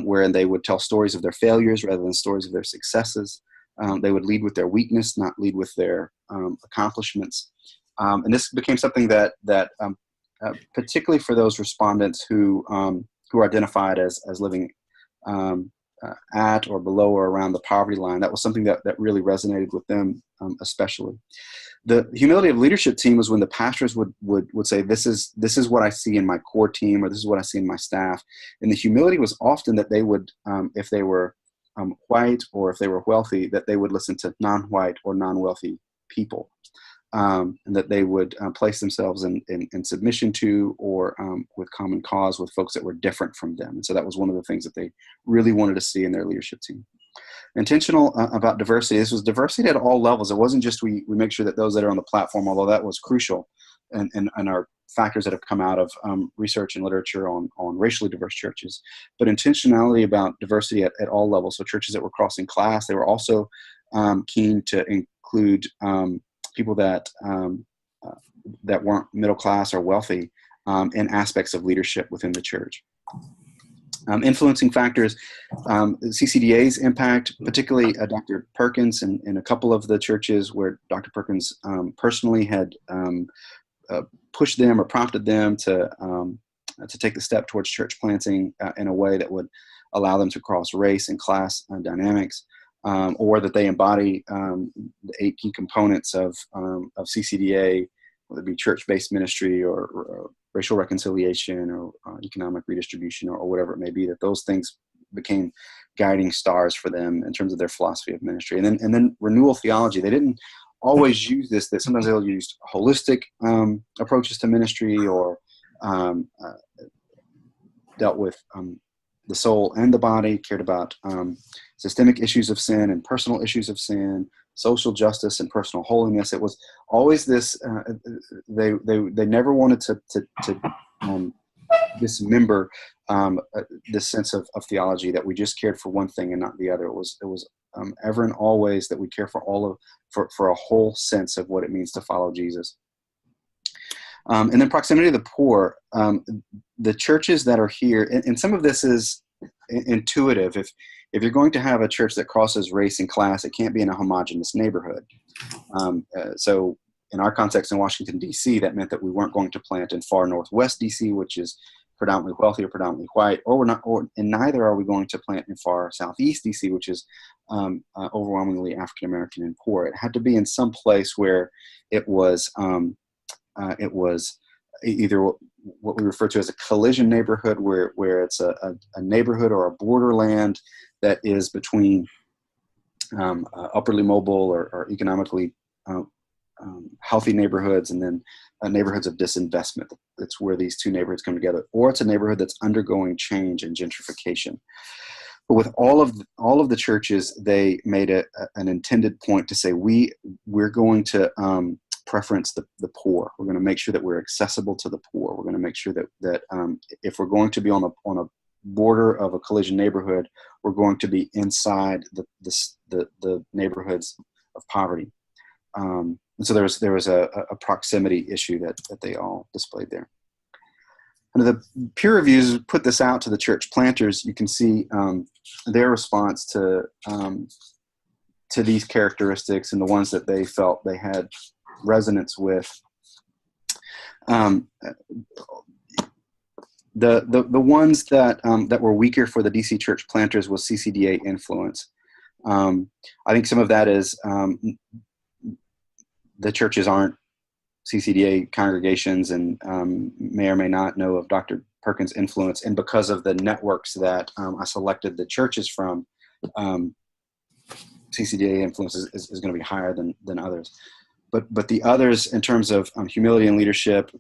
wherein they would tell stories of their failures rather than stories of their successes. They would lead with their weakness, not lead with their accomplishments. And this became something that particularly for those respondents who are identified as living at or below or around the poverty line, that was something that really resonated with them, especially. The humility of leadership team was when the pastors would say, this is what I see in my core team, or this is what I see in my staff. And the humility was often that they would, if they were white or if they were wealthy, that they would listen to non-white or non-wealthy people. And that they would place themselves in submission to, or with common cause with folks that were different from them. And so that was one of the things that they really wanted to see in their leadership team. Intentional about diversity. This was diversity at all levels. It wasn't just we make sure that those that are on the platform, although that was crucial, and are factors that have come out of research and literature on racially diverse churches, but intentionality about diversity at all levels. So churches that were crossing class, they were also keen to include people that weren't middle class or wealthy in aspects of leadership within the church. Influencing factors, CCDA's impact, particularly Dr. Perkins and a couple of the churches where Dr. Perkins personally had pushed them or prompted them to take the step towards church planting in a way that would allow them to cross race and class dynamics. Or that they embody the 8 key components of CCDA, whether it be church-based ministry or racial reconciliation or economic redistribution or whatever it may be, that those things became guiding stars for them in terms of their philosophy of ministry. And then renewal theology. They didn't always use this. That sometimes they'll use holistic approaches to ministry, or dealt with the soul and the body, cared about systemic issues of sin and personal issues of sin, social justice and personal holiness. It was always this. They never wanted to dismember this sense of theology, that we just cared for one thing and not the other. It was ever and always that we care for a whole sense of what it means to follow Jesus. And then proximity to the poor. The churches that are here, and some of this is intuitive. If you're going to have a church that crosses race and class, it can't be in a homogeneous neighborhood. So in our context in Washington, D.C., that meant that we weren't going to plant in far northwest D.C., which is predominantly wealthy or predominantly white, and neither are we going to plant in far southeast D.C., which is overwhelmingly African American and poor. It had to be in some place where it was either what we refer to as a collision neighborhood, where it's a neighborhood or a borderland that is between upperly mobile or economically healthy neighborhoods, and then neighborhoods of disinvestment. That's where these two neighborhoods come together. Or it's a neighborhood that's undergoing change and gentrification. But with all of the churches, they made an intended point to say we're going to preference the poor. We're going to make sure that we're accessible to the poor. We're going to make sure that if we're going to be on a border of a collision neighborhood, we're going to be inside the neighborhoods of poverty. And so there was a proximity issue that they all displayed there. And the peer reviews put this out to the church planters. You can see their response to these characteristics and the ones that they felt they had resonance with. The ones that were weaker for the DC church planters was CCDA influence. I think some of that is the churches aren't CCDA congregations and may or may not know of Dr. Perkins' influence. And because of the networks that I selected the churches from, CCDA influence is going to be higher than others. But the others, in terms of humility and leadership,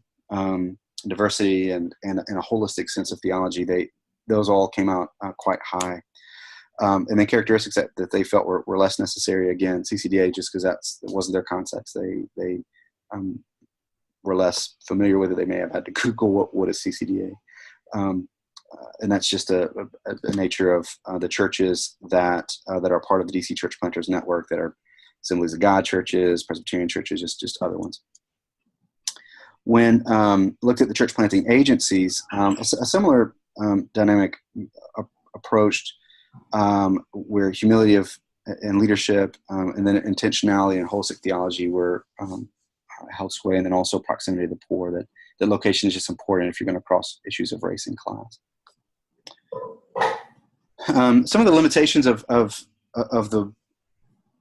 diversity, and a holistic sense of theology, those all came out quite high. And then characteristics that they felt were less necessary. Again, CCDA, just because it wasn't their context. They were less familiar with it. They may have had to Google what is CCDA. And that's just a nature of the churches that are part of the DC Church Planters Network, that are Assemblies of God churches, Presbyterian churches, just other ones. When looked at the church planting agencies, a similar dynamic approached where humility and leadership, and then intentionality and holistic theology were held sway, and then also proximity to the poor. That the location is just important if you're going to cross issues of race and class. Some of the limitations of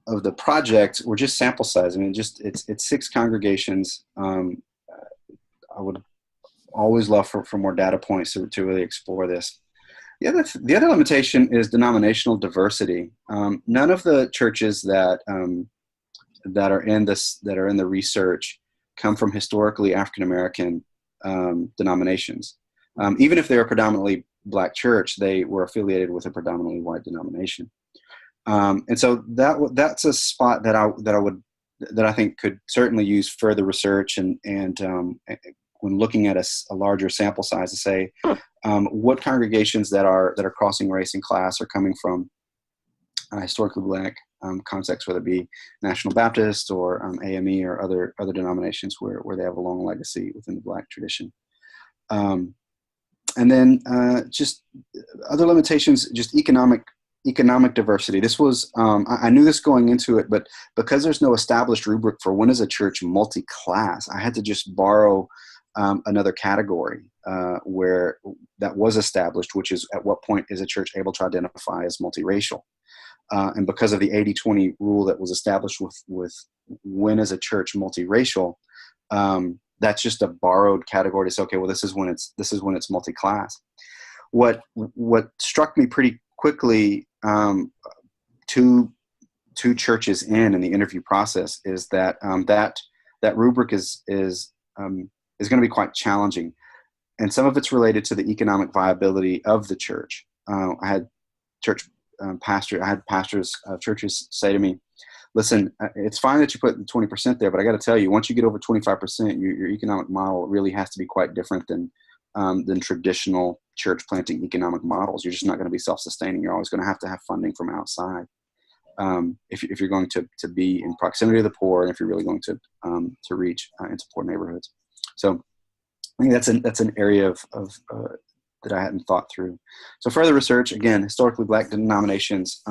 the project were just sample size. I mean, it's 6 congregations. I would always love for more data points to really explore this. The other limitation is denominational diversity. None of the churches that are in the research come from historically African American denominations. Even if they're a predominantly Black church, they were affiliated with a predominantly white denomination. And so that's a spot that I think could certainly use further research and when looking at a larger sample size, to say what congregations that are crossing race and class are coming from historically Black contexts, whether it be National Baptist or AME or other denominations where they have a long legacy within the Black tradition. And then just other limitations, just economic diversity. This was, I knew this going into it, but because there's no established rubric for when is a church multi-class, I had to just borrow another category where that was established, which is at what point is a church able to identify as multiracial. And because of the 80-20 rule that was established with when is a church multiracial, that's just a borrowed category to say, okay, well, this is when it's multi-class. What struck me pretty quickly, two churches in the interview process, is that that rubric is going to be quite challenging, and some of it's related to the economic viability of the church. I had pastors of churches say to me, listen, it's fine that you put 20% there, but I got to tell you, once you get over 25%, your economic model really has to be quite different than traditional church planting economic models. You're just not going to be self-sustaining. You're always going to have funding from outside if you're going to be in proximity to the poor, and if you're really going to reach into poor neighborhoods. So I think that's an area of that I hadn't thought through. So further research, again, historically Black denominations.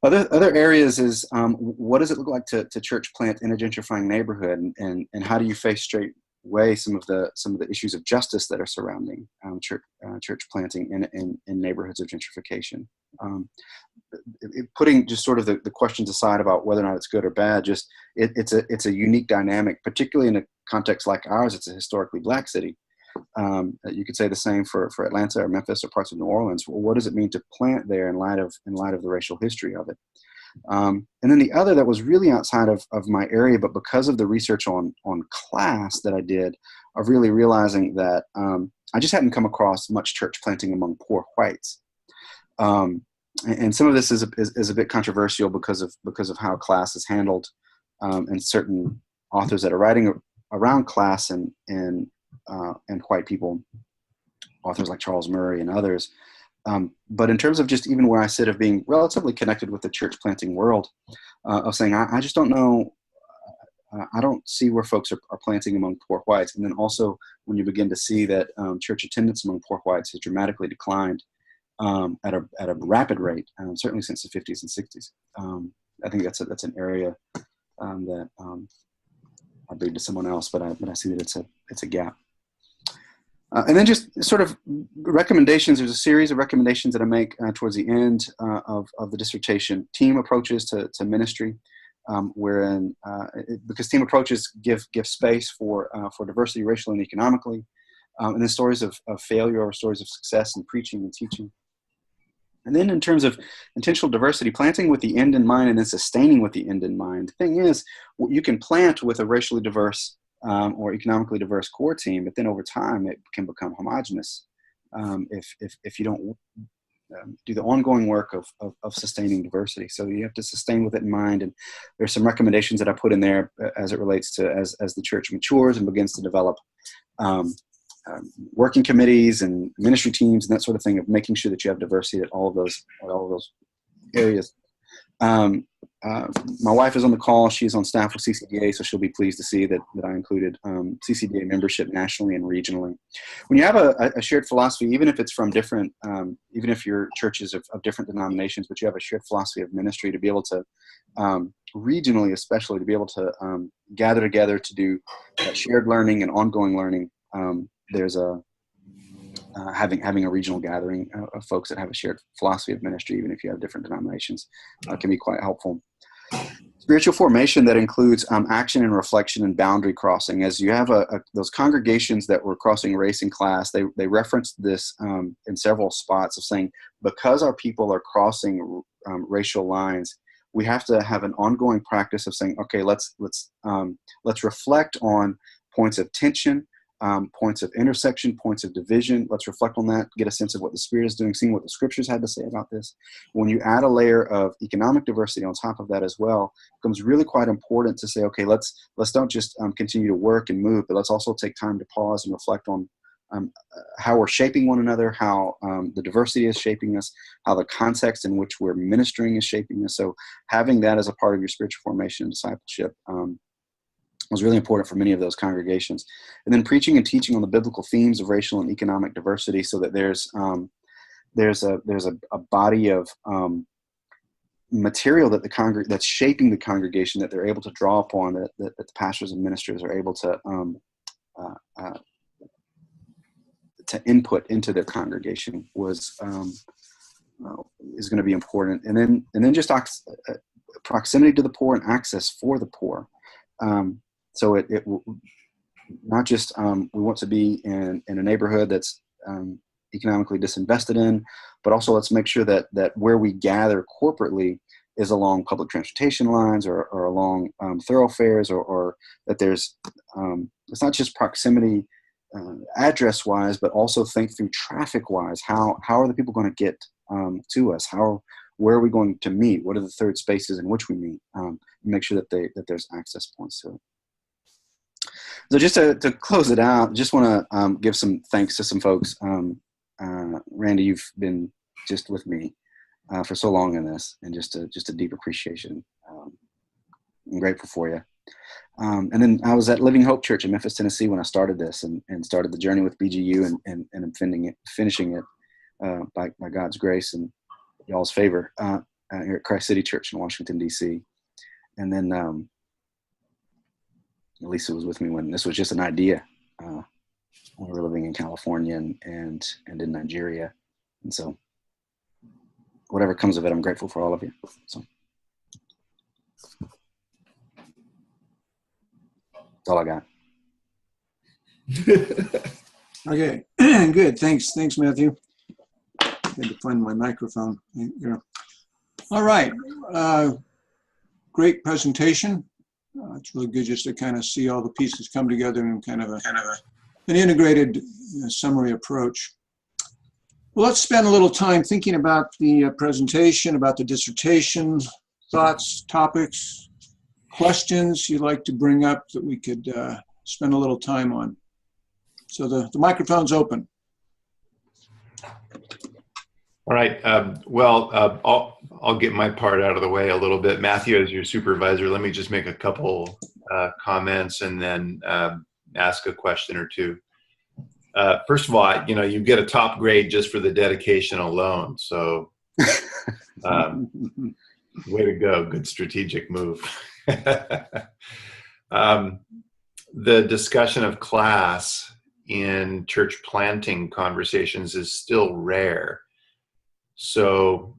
Other areas is what does it look like to church plant in a gentrifying neighborhood, and how do you face straight way some of the issues of justice that are surrounding church planting in neighborhoods of gentrification. Putting just sort of the questions aside about whether or not it's good or bad, just it's a unique dynamic, particularly in a context like ours. It's a historically Black city. You could say the same for Atlanta or Memphis or parts of New Orleans. Well, what does it mean to plant there in light of the racial history of it? And then the other that was really outside of my area, but because of the research on class that I did, of really realizing that I just hadn't come across much church planting among poor whites. And some of this is a bit controversial because of how class is handled, and certain authors that are writing around class and white people, authors like Charles Murray and others. But in terms of just even where I sit, of being relatively connected with the church planting world, of saying, I just don't know, I don't see where folks are planting among poor whites. And then also when you begin to see that church attendance among poor whites has dramatically declined at a rapid rate, certainly since the 50s and 60s. I think that's an area that I'd leave to someone else, but I see that it's a gap. And then just sort of recommendations. There's a series of recommendations that I make towards the end of the dissertation. Team approaches to ministry. because team approaches give space for diversity, racially and economically, and then stories of failure or stories of success in preaching and teaching. And then in terms of intentional diversity, planting with the end in mind and then sustaining with the end in mind. The thing is, you can plant with a racially diverse or economically diverse core team, but then over time it can become homogenous if you don't do the ongoing work of sustaining diversity. So you have to sustain with it in mind. And there's some recommendations that I put in there as it relates to as the church matures and begins to develop working committees and ministry teams and that sort of thing, of making sure that you have diversity at all of those areas. My wife is on the call. She's on staff with CCDA, so she'll be pleased to see that I included CCDA membership nationally and regionally. When you have a shared philosophy, even if it's from different, even if your churches of different denominations, but you have a shared philosophy of ministry, to be able to, regionally especially, to be able to gather together to do shared learning and ongoing learning, there's having a regional gathering of folks that have a shared philosophy of ministry, even if you have different denominations, can be quite helpful. Spiritual formation that includes action and reflection and boundary crossing. As you have those congregations that were crossing race and class, they referenced this in several spots of saying, because our people are crossing racial lines, we have to have an ongoing practice of saying, okay, let's reflect on points of tension, points of intersection, points of division. Let's reflect on that, get a sense of what the Spirit is doing, seeing what the Scriptures had to say about this. When you add a layer of economic diversity on top of that as well, it becomes really quite important to say, okay, let's don't just continue to work and move, but let's also take time to pause and reflect on how we're shaping one another, how the diversity is shaping us, how the context in which we're ministering is shaping us. So having that as a part of your spiritual formation and discipleship was really important for many of those congregations. And then preaching and teaching on the biblical themes of racial and economic diversity, so that there's a body of material that that's shaping the congregation, that they're able to draw upon, that the pastors and ministers are able to input into their congregation is going to be important. And then just proximity to the poor and access for the poor. So it not just we want to be in a neighborhood that's economically disinvested in, but also let's make sure that where we gather corporately is along public transportation lines or along thoroughfares, or that there's it's not just proximity address wise, but also think through traffic wise. How are the people going to get to us? Where are we going to meet? What are the third spaces in which we meet? Make sure that there's access points to it. So just to close it out, just want to give some thanks to some folks. Randy, you've been just with me for so long in this, and just a deep appreciation. I'm grateful for you. And then I was at Living Hope Church in Memphis, Tennessee when I started this and started the journey with BGU, and I'm finishing it by God's grace and y'all's favor here at Christ City Church in Washington, D.C. And then Lisa was with me when this was just an idea. When we were living in California and in Nigeria. And so whatever comes of it, I'm grateful for all of you. So that's all I got. Okay, good. Thanks, Matthew. I had to find my microphone here. All right, great presentation. It's really good just to kind of see all the pieces come together in kind of an integrated summary approach. Well, let's spend a little time thinking about the presentation, about the dissertation, thoughts, topics, questions you'd like to bring up that we could spend a little time on. So the microphone's open. All right. I'll get my part out of the way a little bit. Matthew, as your supervisor, let me just make a couple comments and then ask a question or two. First of all, you get a top grade just for the dedication alone. So way to go. Good strategic move. The discussion of class in church planting conversations is still rare. So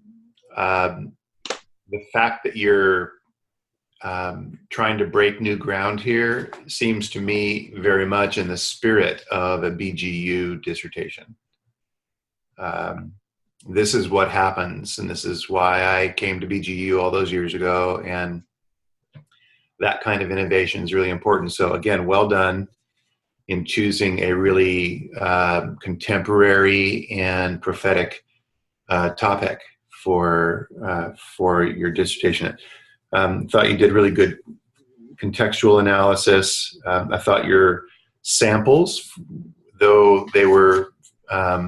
the fact that you're trying to break new ground here seems to me very much in the spirit of a BGU dissertation. This is what happens, and this is why I came to BGU all those years ago, and that kind of innovation is really important. So again, well done in choosing a really contemporary and prophetic topic for your dissertation. Thought you did really good contextual analysis. I thought your samples, though they were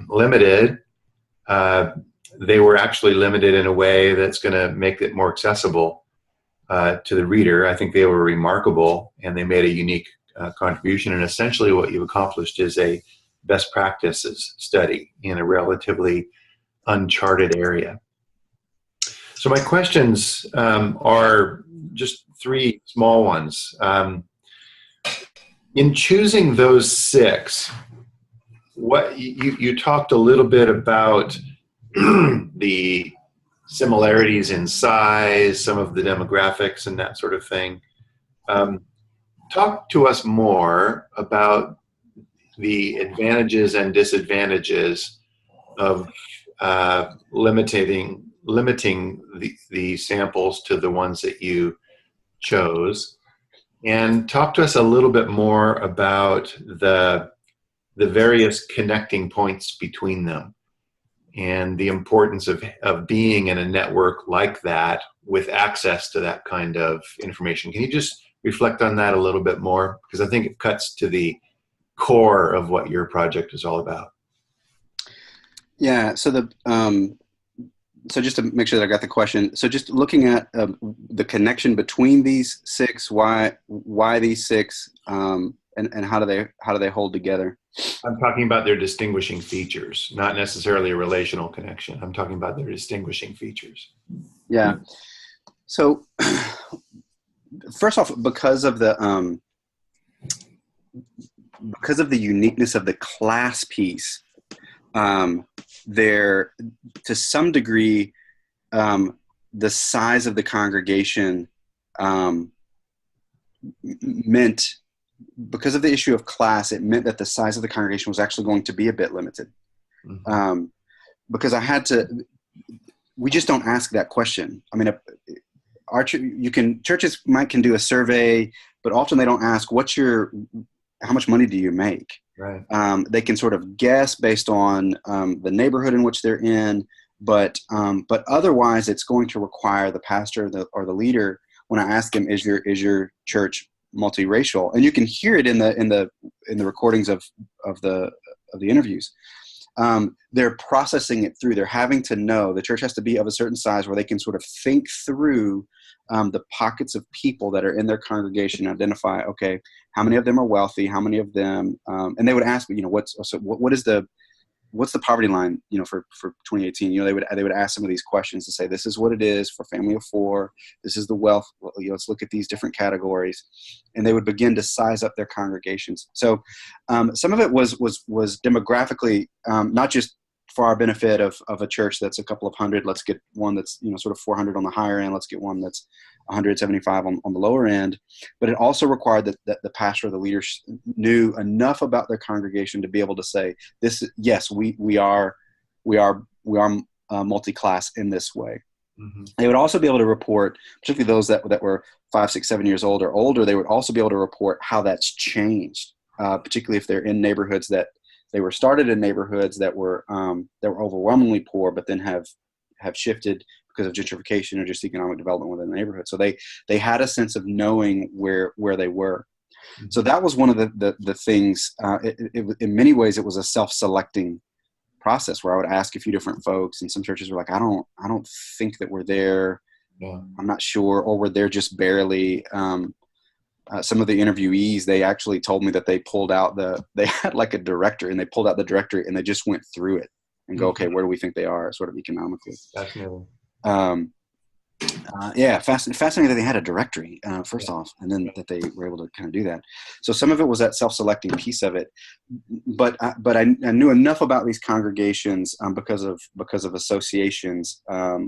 limited, they were actually limited in a way that's going to make it more accessible to the reader. I think they were remarkable, and they made a unique contribution. And essentially what you've accomplished is a best practices study in a relatively uncharted area. So my questions are just three small ones. In choosing those 6, what you talked a little bit about the similarities in size, some of the demographics and that sort of thing. Talk to us more about the advantages and disadvantages of limiting the samples to the ones that you chose, and talk to us a little bit more about the various connecting points between them and the importance of being in a network like that with access to that kind of information. Can you just reflect on that a little bit more? Because I think it cuts to the core of what your project is all about. Yeah, so so just to make sure that I got the question, so just looking at the connection between these 6, why these 6, and how do they hold together? I'm talking about their distinguishing features, not necessarily a relational connection. I'm talking about their distinguishing features. Yeah. So first off, because of the uniqueness of the class piece, there, to some degree, the size of the congregation meant, because of the issue of class, it meant that the size of the congregation was actually going to be a bit limited. Mm-hmm. Because we just don't ask that question. I mean, churches can do a survey, but often they don't ask, how much money do you make? Right. They can sort of guess based on the neighborhood in which they're in, but otherwise it's going to require the pastor or the leader, when I ask them, is your church multiracial? And you can hear it in the recordings of the interviews. They're processing it through. They're having to know the church has to be of a certain size where they can sort of think through the pockets of people that are in their congregation, identify, okay, how many of them are wealthy, how many of them, and they would ask me, what's the poverty line, for 2018? They would ask some of these questions to say, this is what it is for a family of 4. This is the wealth. Let's look at these different categories, and they would begin to size up their congregations. So some of it was demographically, not just for our benefit of a church that's a couple of hundred. Let's get one that's sort of 400 on the higher end. Let's get one that's 175 on the lower end. But it also required that the pastor or the leader knew enough about their congregation to be able to say, "This, yes, we are multi-class in this way." Mm-hmm. They would also be able to report, particularly those that were 5, 6, 7 years old or older. They would also be able to report how that's changed, particularly if they're in neighborhoods that. They were started in neighborhoods that were overwhelmingly poor, but then have shifted because of gentrification or just economic development within the neighborhood. So they had a sense of knowing where they were. Mm-hmm. So that was one of the things. In many ways, it was a self-selecting process where I would ask a few different folks, and some churches were like, I don't think that we're there. Yeah. I'm not sure, or we're there just barely. Some of the interviewees, they actually told me that they had like a directory, and they pulled out the directory and they just went through it and go, okay, where do we think they are sort of economically? Fascinating. Fascinating that they had a directory, first off, and then that they were able to kind of do that. So some of it was that self-selecting piece of it, but I knew enough about these congregations because of associations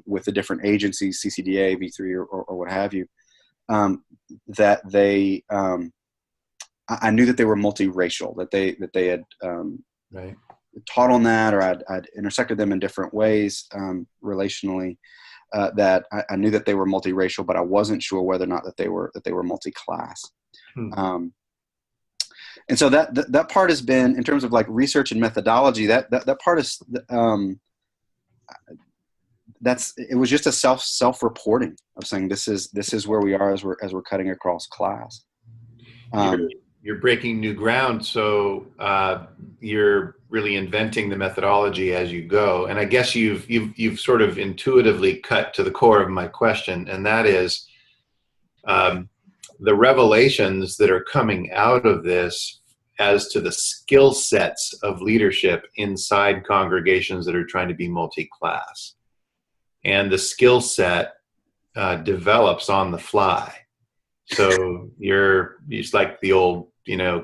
with the different agencies, CCDA, V3, or what have you, that they, I knew that they were multiracial, that they had right. taught on that, or I'd intersected them in different ways relationally. That I knew that they were multiracial, but I wasn't sure whether or not that they were multi-class. And so that part has been, in terms of like research and methodology, that part is it was just a self-reporting of saying this is where we are as we're cutting across class. You're breaking new ground, so you're really inventing the methodology as you go. And I guess you've sort of intuitively cut to the core of my question, and that is the revelations that are coming out of this as to the skill sets of leadership inside congregations that are trying to be multi-class. And the skill set develops on the fly. So it's like the old,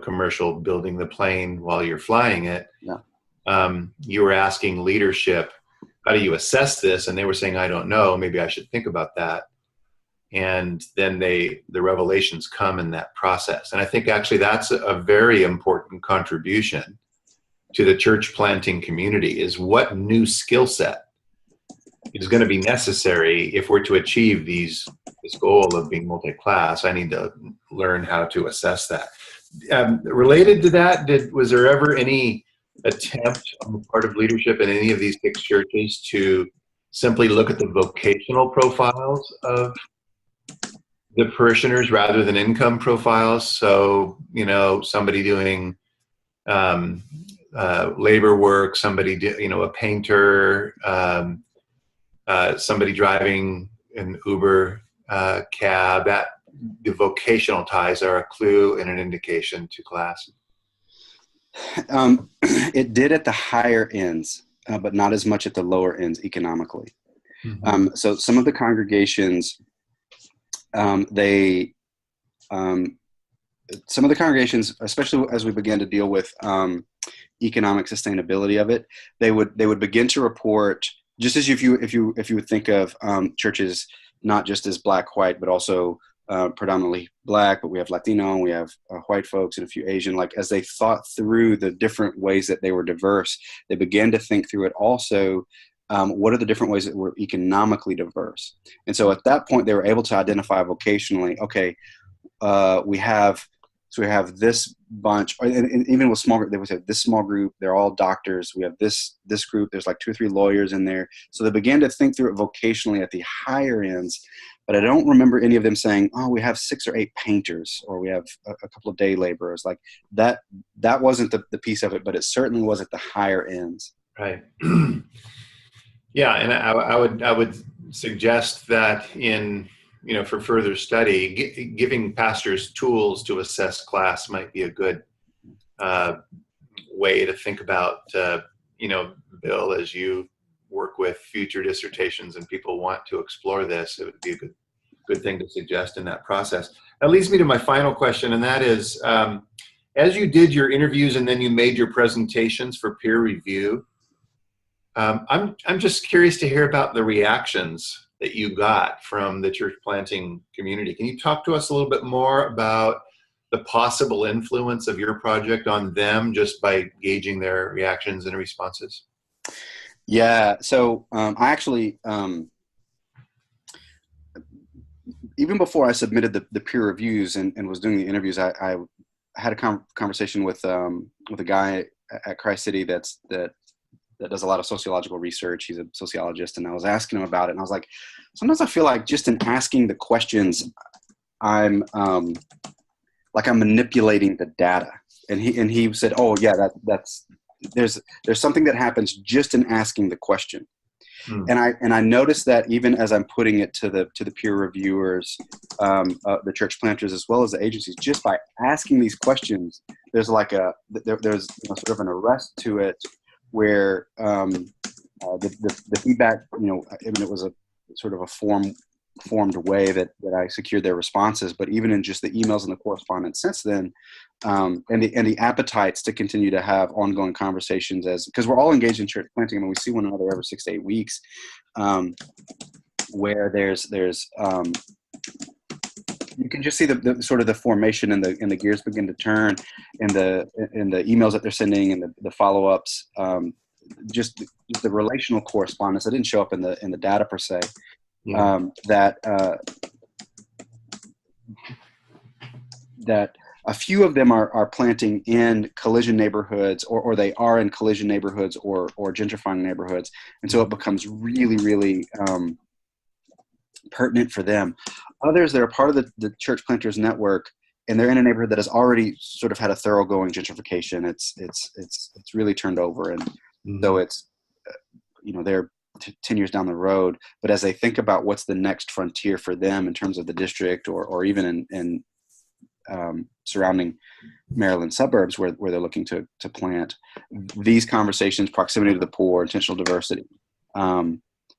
commercial, building the plane while you're flying it. Yeah. You were asking leadership, how do you assess this? And they were saying, I don't know, maybe I should think about that. And then the revelations come in that process. And I think actually that's a very important contribution to the church planting community, is what new skill set is going to be necessary if we're to achieve this goal of being multi-class. I need to learn how to assess that. Related to that, was there ever any attempt on the part of leadership in any of these 6 churches to simply look at the vocational profiles of the parishioners rather than income profiles? So, somebody doing labor work, somebody, a painter, somebody driving an Uber cab, that the vocational ties are a clue and an indication to class. It did at the higher ends, but not as much at the lower ends economically. Mm-hmm. So some of the congregations, some of the congregations, especially as we began to deal with economic sustainability of it, they would begin to report, just as if you would think of churches not just as black, white, but also predominantly black, but we have Latino, and we have white folks and a few Asian. Like, as they thought through the different ways that they were diverse, they began to think through it also. What are the different ways that we're economically diverse? And so at that point, they were able to identify vocationally, okay, we have this bunch, and even with small group, they would say this small group, they're all doctors. We have this group, there's like 2 or 3 lawyers in there. So they began to think through it vocationally at the higher ends. But I don't remember any of them saying, oh, we have 6 or 8 painters, or we have a couple of day laborers. Like that wasn't the piece of it, but it certainly was at the higher ends. Right. Yeah, and I would suggest that for further study, giving pastors tools to assess class might be a good way to think about, Bill, as you work with future dissertations and people want to explore this, it would be a good thing to suggest in that process. That leads me to my final question, and that is, as you did your interviews and then you made your presentations for peer review, I'm just curious to hear about the reactions that you got from the church planting community. Can you talk to us a little bit more about the possible influence of your project on them just by gauging their reactions and responses? Yeah, so I actually, even before I submitted the peer reviews and was doing the interviews, I had a conversation with a guy at Christ City that does a lot of sociological research. He's a sociologist, and I was asking him about it, and I was like, sometimes I feel like just in asking the questions, I'm manipulating the data. And he said, oh yeah, there's something that happens just in asking the question. And I noticed that even as I'm putting it to the peer reviewers, the church planters, as well as the agencies, just by asking these questions, there's there's sort of an arrest to it, where the feedback, it was a sort of a formed way that I secured their responses, but even in just the emails and the correspondence since then, and the appetites to continue to have ongoing conversations, because we're all engaged in church planting. I mean, we see one another every 6 to 8 weeks, where there's you can just see the sort of the formation and the gears begin to turn in the emails that they're sending and the follow-ups. Just the relational correspondence that didn't show up in the data per se. Yeah. That a few of them are planting in collision neighborhoods, or they are in collision neighborhoods or gentrifying neighborhoods, and so it becomes really, really pertinent for them. Others that are part of the Church Planters Network, and they're in a neighborhood that has already sort of had a thoroughgoing gentrification. It's really turned over, and though it's they're 10 years down the road, but as they think about what's the next frontier for them in terms of the district or even in surrounding Maryland suburbs where they're looking to plant, these conversations, proximity to the poor, intentional diversity,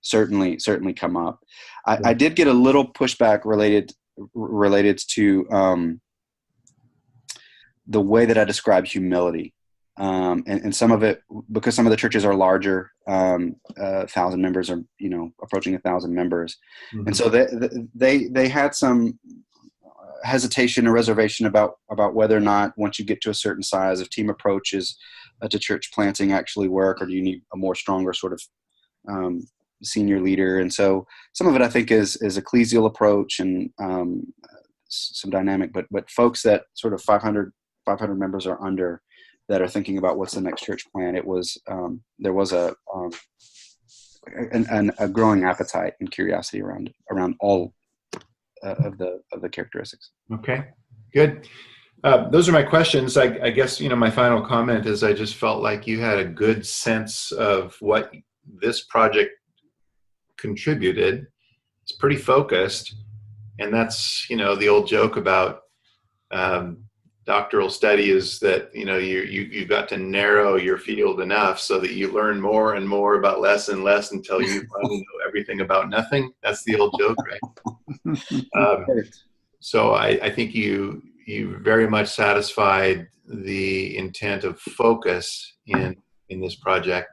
certainly come up. I did get a little pushback related to the way that I describe humility. And some of it, because some of the churches are larger, 1,000 members, or approaching 1,000 members, and so they had some hesitation or reservation about whether or not, once you get to a certain size, if team approaches to church planting actually work, or do you need a more stronger sort of senior leader? And so some of it I think is ecclesial approach and some dynamic, but folks that sort of 500 members or under, that are thinking about what's the next church plant, there was a growing appetite and curiosity around all of the characteristics. Okay, good. Those are my questions. I guess my final comment is I just felt like you had a good sense of what this project contributed. It's pretty focused, and that's the old joke about doctoral study is that you got to narrow your field enough so that you learn more and more about less and less until you finally know everything about nothing. That's the old joke, right? So I think you very much satisfied the intent of focus in this project,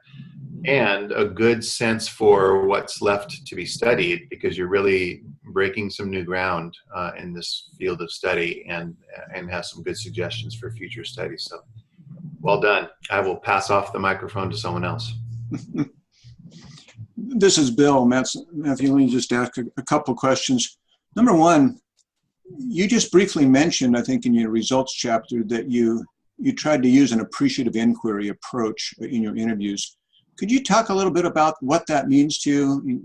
and a good sense for what's left to be studied, because you're really breaking some new ground in this field of study, and have some good suggestions for future studies. So well done. I will pass off the microphone to someone else. This is Bill. Matthew, let me just ask a couple questions. Number one, you just briefly mentioned, I think in your results chapter, that you tried to use an appreciative inquiry approach in your interviews. Could you talk a little bit about what that means to you?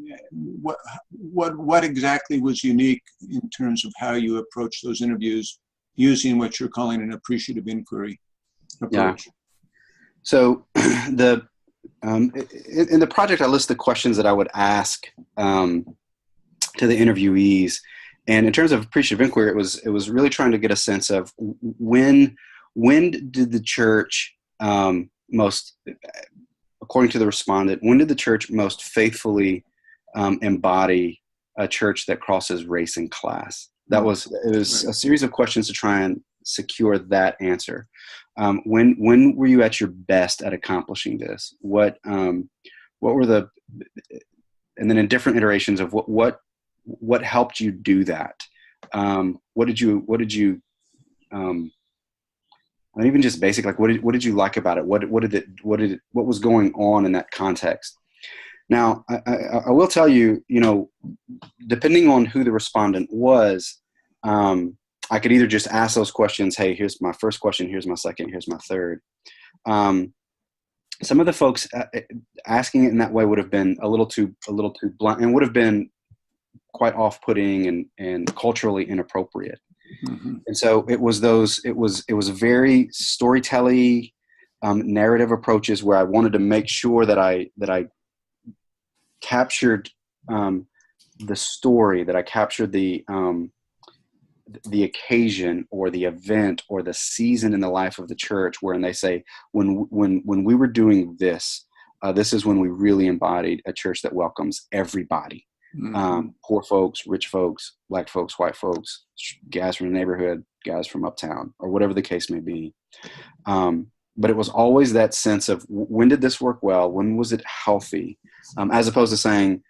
What exactly was unique in terms of how you approach those interviews using what you're calling an appreciative inquiry approach? Yeah. So in the project, I list the questions that I would ask to the interviewees. And in terms of appreciative inquiry, it was really trying to get a sense of when did the church according to the respondent, when did the church most faithfully embody a church that crosses race and class? It was a series of questions to try and secure that answer. When were you at your best at accomplishing this? What were and then in different iterations of what helped you do that? What did you and even just basic, like what did you like about it? What was going on in that context? Now, I will tell you, depending on who the respondent was, I could either just ask those questions. Hey, here's my first question. Here's my second. Here's my third. Some of the folks asking it in that way would have been a little too blunt, and would have been quite off-putting and culturally inappropriate. Mm-hmm. And so it was very storytelling, narrative approaches where I wanted to make sure that I captured the story, that I captured the occasion or the event or the season in the life of the church, wherein they say, when we were doing this, this is when we really embodied a church that welcomes everybody. Mm-hmm. Poor folks, rich folks, black folks, white folks, guys from the neighborhood, guys from uptown, or whatever the case may be. But it was always that sense of, when did this work well? When was it healthy? As opposed to saying,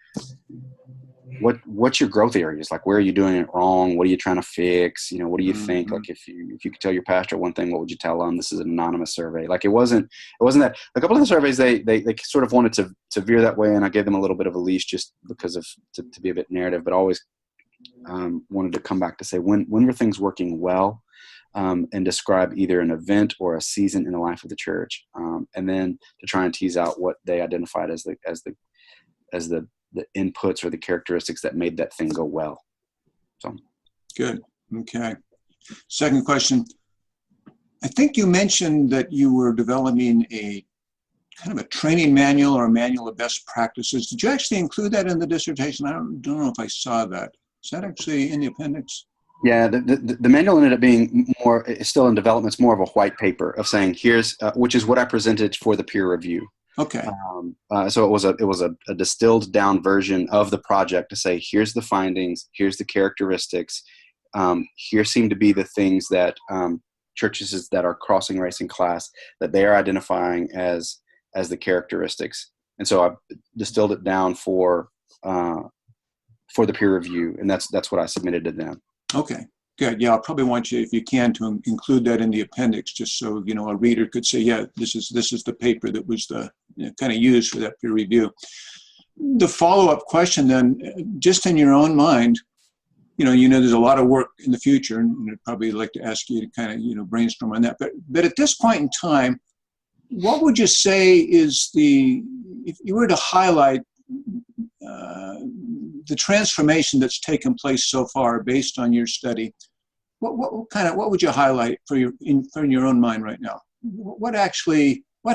what's your growth areas? Like, where are you doing it wrong? What are you trying to fix? What do you think? Mm-hmm. Like, if you could tell your pastor one thing, what would you tell them? This is an anonymous survey. Like, it wasn't that. A couple of the surveys, they sort of wanted to veer that way, and I gave them a little bit of a leash just because of to be a bit narrative, but always wanted to come back to say when were things working well, and describe either an event or a season in the life of the church, and then to try and tease out what they identified as the inputs or the characteristics that made that thing go well. So good. Okay. Second question. I think you mentioned that you were developing a kind of a training manual or a manual of best practices. Did you actually include that in the dissertation? I don't know if I saw that. Is that actually in the appendix? Yeah, the manual ended up being it's still in development. It's more of a white paper of saying here's, which is what I presented for the peer review. Okay. So it was a distilled down version of the project to say, here's the findings, here's the characteristics, here seem to be the things that churches that are crossing race and class, that they are identifying as the characteristics. And so I distilled it down for the peer review, and that's what I submitted to them. Okay, good. Yeah, I'll probably want you, if you can, to include that in the appendix, just so a reader could say, yeah, this is the paper that was the kind of used for that peer review. The follow-up question then, just in your own mind, there's a lot of work in the future, and I'd probably like to ask you to kind of brainstorm on that. But at this point in time, what would you say is if you were to highlight the transformation that's taken place so far based on your study, what would you highlight in your own mind right now? What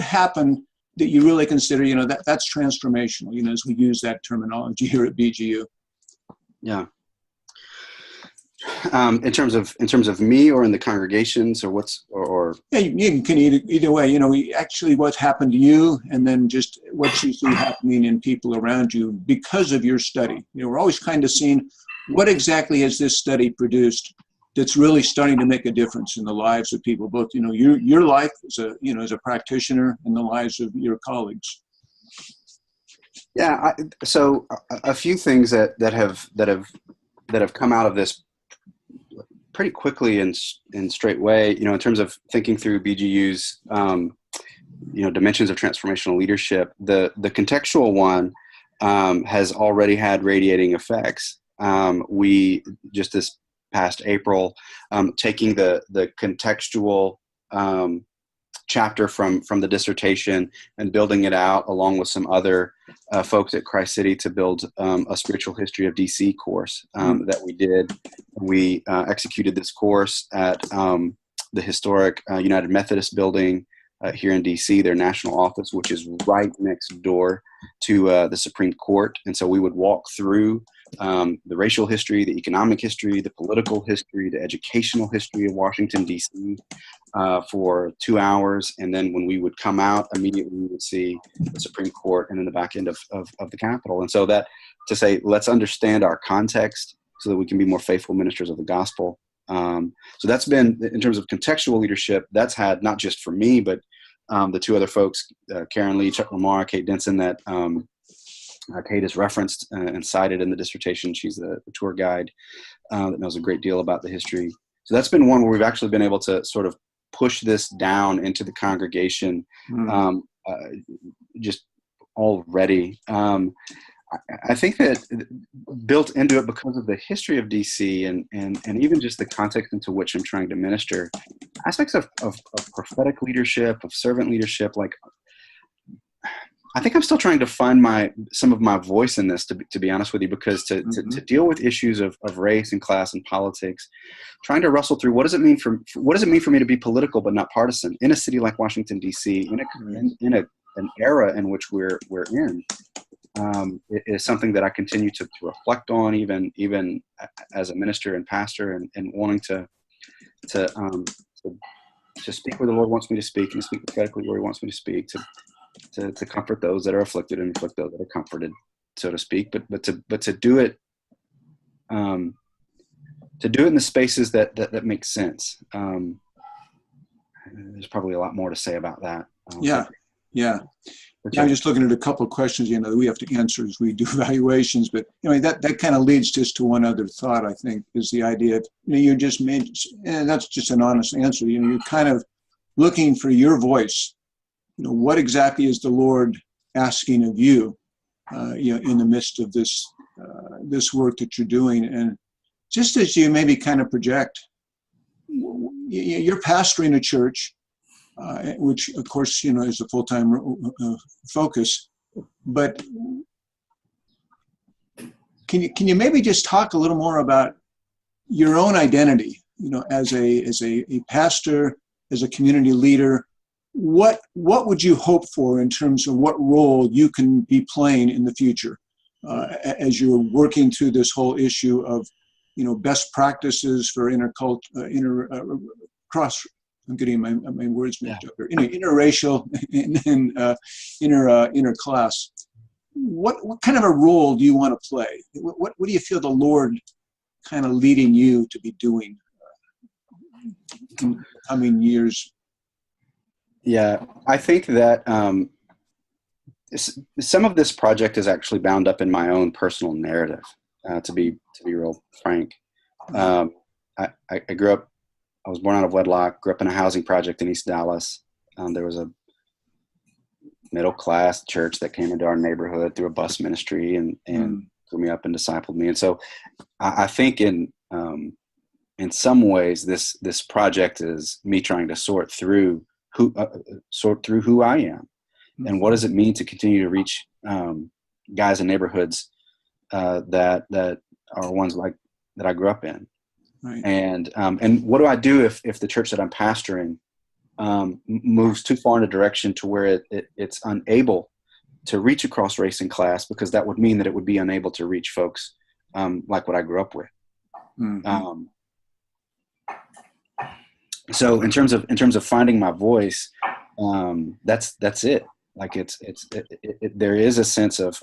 happened that you really consider that's transformational, as we use that terminology here at BGU? Yeah. In terms of me or in the congregations or yeah, you can either way. Actually what's happened to you, and then just what you see happening in people around you because of your study. We're always kind of seeing what exactly has this study produced that's really starting to make a difference in the lives of people, both your life as a practitioner and the lives of your colleagues. Yeah, so a few things that have come out of this pretty quickly and straight way, in terms of thinking through BGU's, dimensions of transformational leadership. The contextual one has already had radiating effects. We just this past April, taking the contextual chapter from the dissertation and building it out along with some other folks at Christ City to build a spiritual history of DC course that we did. We executed this course at the historic United Methodist building here in DC, their national office, which is right next door to the Supreme Court. And so we would walk through the racial history, the economic history, the political history, the educational history of Washington, D.C. For 2 hours. And then when we would come out, immediately we would see the Supreme Court and then the back end of the Capitol. And so that to say, let's understand our context so that we can be more faithful ministers of the gospel. So that's been, in terms of contextual leadership, that's had not just for me, but the two other folks, Karen Lee, Chuck Lamar, Kate Denson, that Kate has referenced and cited in the dissertation. She's the tour guide that knows a great deal about the history. So that's been one where we've actually been able to sort of push this down into the congregation just already. I think that built into it, because of the history of DC and even just the context into which I'm trying to minister, aspects of prophetic leadership, of servant leadership, like I think I'm still trying to find some of my voice in this, to be honest with you, because to deal with issues of race and class and politics, trying to wrestle through what does it mean for me to be political but not partisan in a city like Washington D.C. in an era in which we're in. It is something that I continue to reflect on, even as a minister and pastor, and wanting to speak where the Lord wants me to speak, and speak prophetically where He wants me to speak, to comfort those that are afflicted and afflict those that are comforted, so to speak. But to do it, in the spaces that make sense. There's probably a lot more to say about that. Yeah. Okay. I'm just looking at a couple of questions, that we have to answer as we do evaluations, but that kind of leads just to one other thought, I think, is the idea of, you just made, and that's just an honest answer, you're kind of looking for your voice. What exactly is the Lord asking of you, in the midst of this work that you're doing? And just as you maybe kind of project, you're pastoring a church, which of course, is a full-time focus, but can you maybe just talk a little more about your own identity, as a pastor, as a community leader? What would you hope for in terms of what role you can be playing in the future, as you're working through this whole issue of, best practices for I'm getting my words mixed up here. Interracial and interclass. What kind of a role do you want to play? What do you feel the Lord kind of leading you to be doing in the coming years? Yeah, I think that some of this project is actually bound up in my own personal narrative. To be real frank, I grew up. I was born out of wedlock. Grew up in a housing project in East Dallas. There was a middle class church that came into our neighborhood through a bus ministry and grew me up and discipled me. And so, I think in some ways this project is me trying to sort through who I am, and what does it mean to continue to reach guys in neighborhoods that are ones like that I grew up in. Right. And what do I do if the church that I'm pastoring moves too far in a direction to where it's unable to reach across race and class, because that would mean that it would be unable to reach folks like what I grew up with. Mm-hmm. So in terms of finding my voice, that's it. Like there is a sense of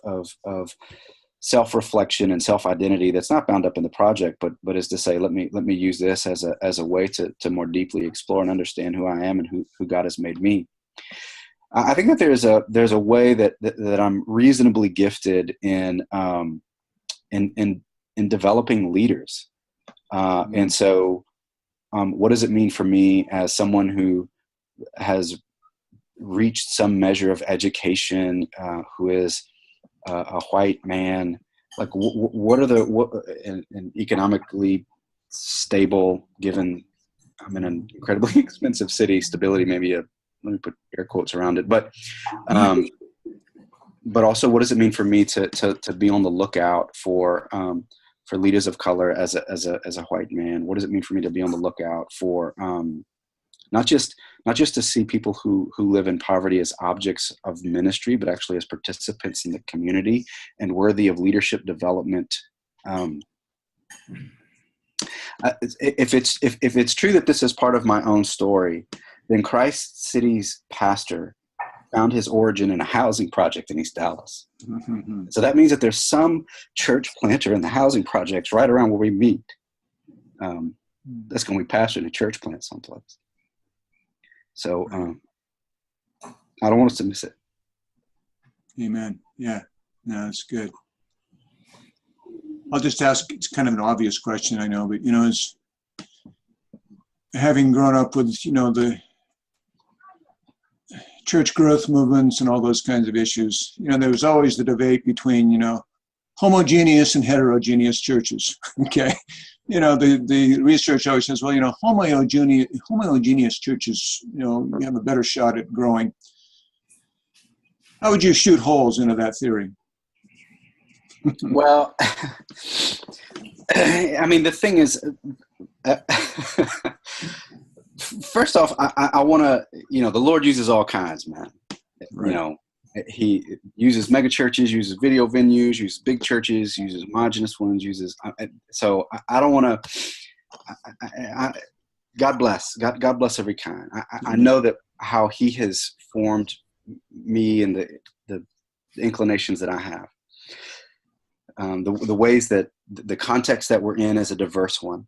self-reflection and self-identity that's not bound up in the project, but is to say, let me use this as a way to more deeply explore and understand who I am and who God has made me. I think that there's a way that I'm reasonably gifted in developing leaders, and so what does it mean for me as someone who has reached some measure of education, who is a white man, like what are and economically stable, given I'm in an incredibly expensive city, stability, let me put air quotes around it, but also what does it mean for me to be on the lookout for leaders of color as a white man? What does it mean for me to be on the lookout for not just to see people who live in poverty as objects of ministry, but actually as participants in the community and worthy of leadership development. If it's true that this is part of my own story, then Christ City's pastor found his origin in a housing project in East Dallas. Mm-hmm. So that means that there's some church planter in the housing projects right around where we meet. That's going to be pastoring a church plant someplace. So I don't want us to miss it. Amen. Yeah, no, that's good. I'll just ask, it's kind of an obvious question, I know, but, as having grown up with, the church growth movements and all those kinds of issues, there was always the debate between, homogeneous and heterogeneous churches, okay? The research always says, well, homogeneous churches, you have a better shot at growing. How would you shoot holes into that theory? Well, I mean, the thing is, first off, I want to, the Lord uses all kinds, man. Right. He uses mega churches, uses video venues, uses big churches, uses homogenous ones, so I don't want to, God bless every kind. I know that how he has formed me and the inclinations that I have. The ways that the context that we're in is a diverse one.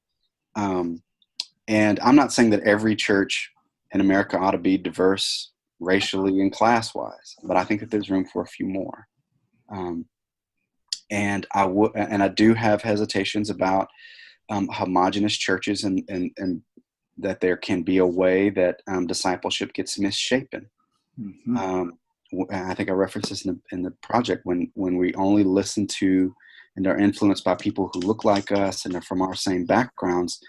And I'm not saying that every church in America ought to be diverse. racially and class-wise, but I think that there's room for a few more. And I do have hesitations about homogenous churches, and that there can be a way that discipleship gets misshapen. Mm-hmm. I think I referenced this in the project, when we only listen to and are influenced by people who look like us and are from our same backgrounds.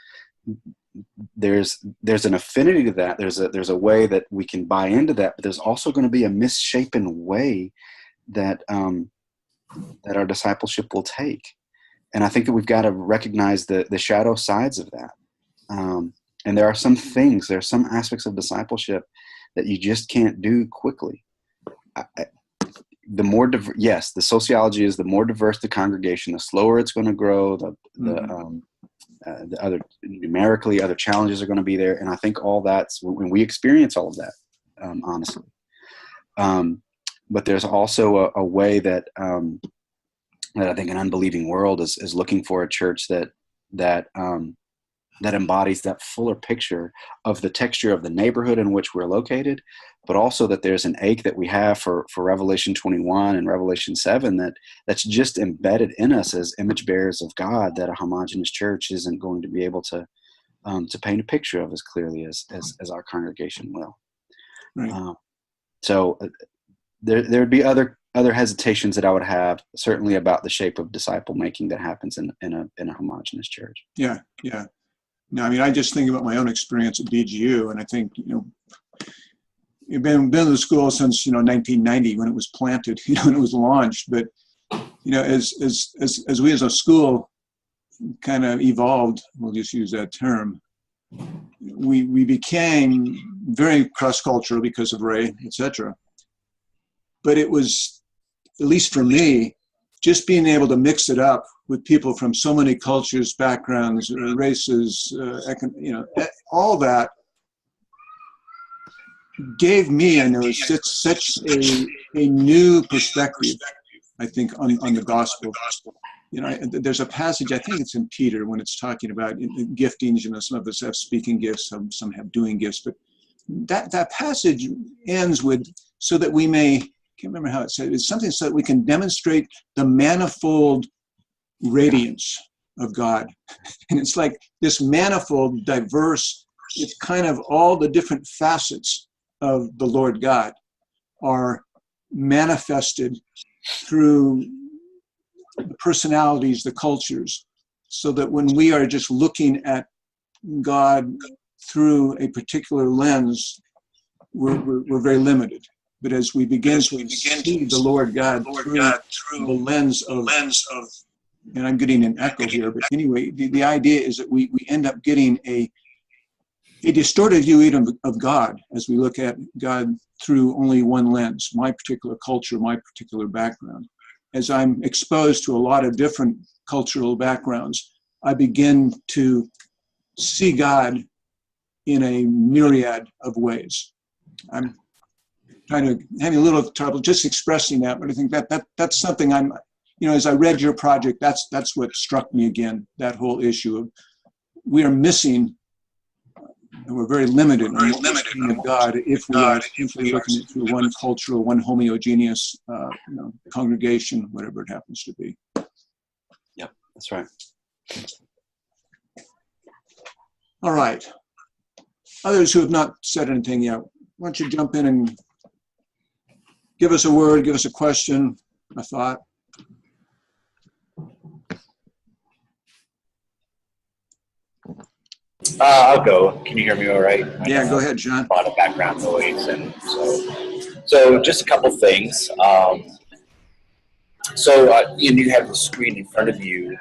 There's an affinity to that. There's a way that we can buy into that, but there's also going to be a misshapen way that that our discipleship will take. And I think that we've got to recognize the shadow sides of that. And there are some aspects of discipleship that you just can't do quickly. The sociology is the more diverse the congregation, the slower it's going to grow. The other numerically, other challenges are going to be there, and I think all that's when we experience all of that, honestly. But there's also a way that I think an unbelieving world is looking for a church that embodies that fuller picture of the texture of the neighborhood in which we're located, but also that there's an ache that we have for Revelation 21 and Revelation 7 that's just embedded in us as image bearers of God, that a homogeneous church isn't going to be able to paint a picture of as clearly as our congregation will. Right. So there'd be other hesitations that I would have, certainly about the shape of disciple making that happens in a homogeneous church. Yeah. No, I mean, I just think about my own experience at BGU, and I think, you've been to the school since 1990 when it was planted, when it was launched. But as we as a school kind of evolved, we'll just use that term, we became very cross-cultural because of Ray, etc. But it was, at least for me, just being able to mix it up with people from so many cultures, backgrounds, races, all that gave me, I know, such a new perspective, I think, on the gospel. There's a passage, I think it's in Peter, when it's talking about giftings. Some of us have speaking gifts, some have doing gifts, but that passage ends with, so that we may, I can't remember how it said, it's something so that we can demonstrate the manifold radiance of God. And it's like this manifold, diverse, it's kind of all the different facets of the Lord God are manifested through the personalities, the cultures, so that when we are just looking at God through a particular lens, we're very limited. But as we begin to see the Lord God through the lens of, and I'm getting an echo here, but anyway, the idea is that we end up getting a distorted view even of God as we look at God through only one lens, my particular culture, my particular background. As I'm exposed to a lot of different cultural backgrounds, I begin to see God in a myriad of ways. I'm having a little trouble just expressing that, but I think that's something I'm, as I read your project, that's what struck me again, that whole issue of we are missing, and we're very limited in God if we are simply looking at through one cultural, one homogeneous congregation, whatever it happens to be. Yep, that's right. All right. Others who have not said anything yet, why don't you jump in and give us a word, give us a question, a thought. I'll go. Can you hear me all right? Yeah, go ahead, John. A lot of background noise, and so just a couple things. You have the screen in front of you,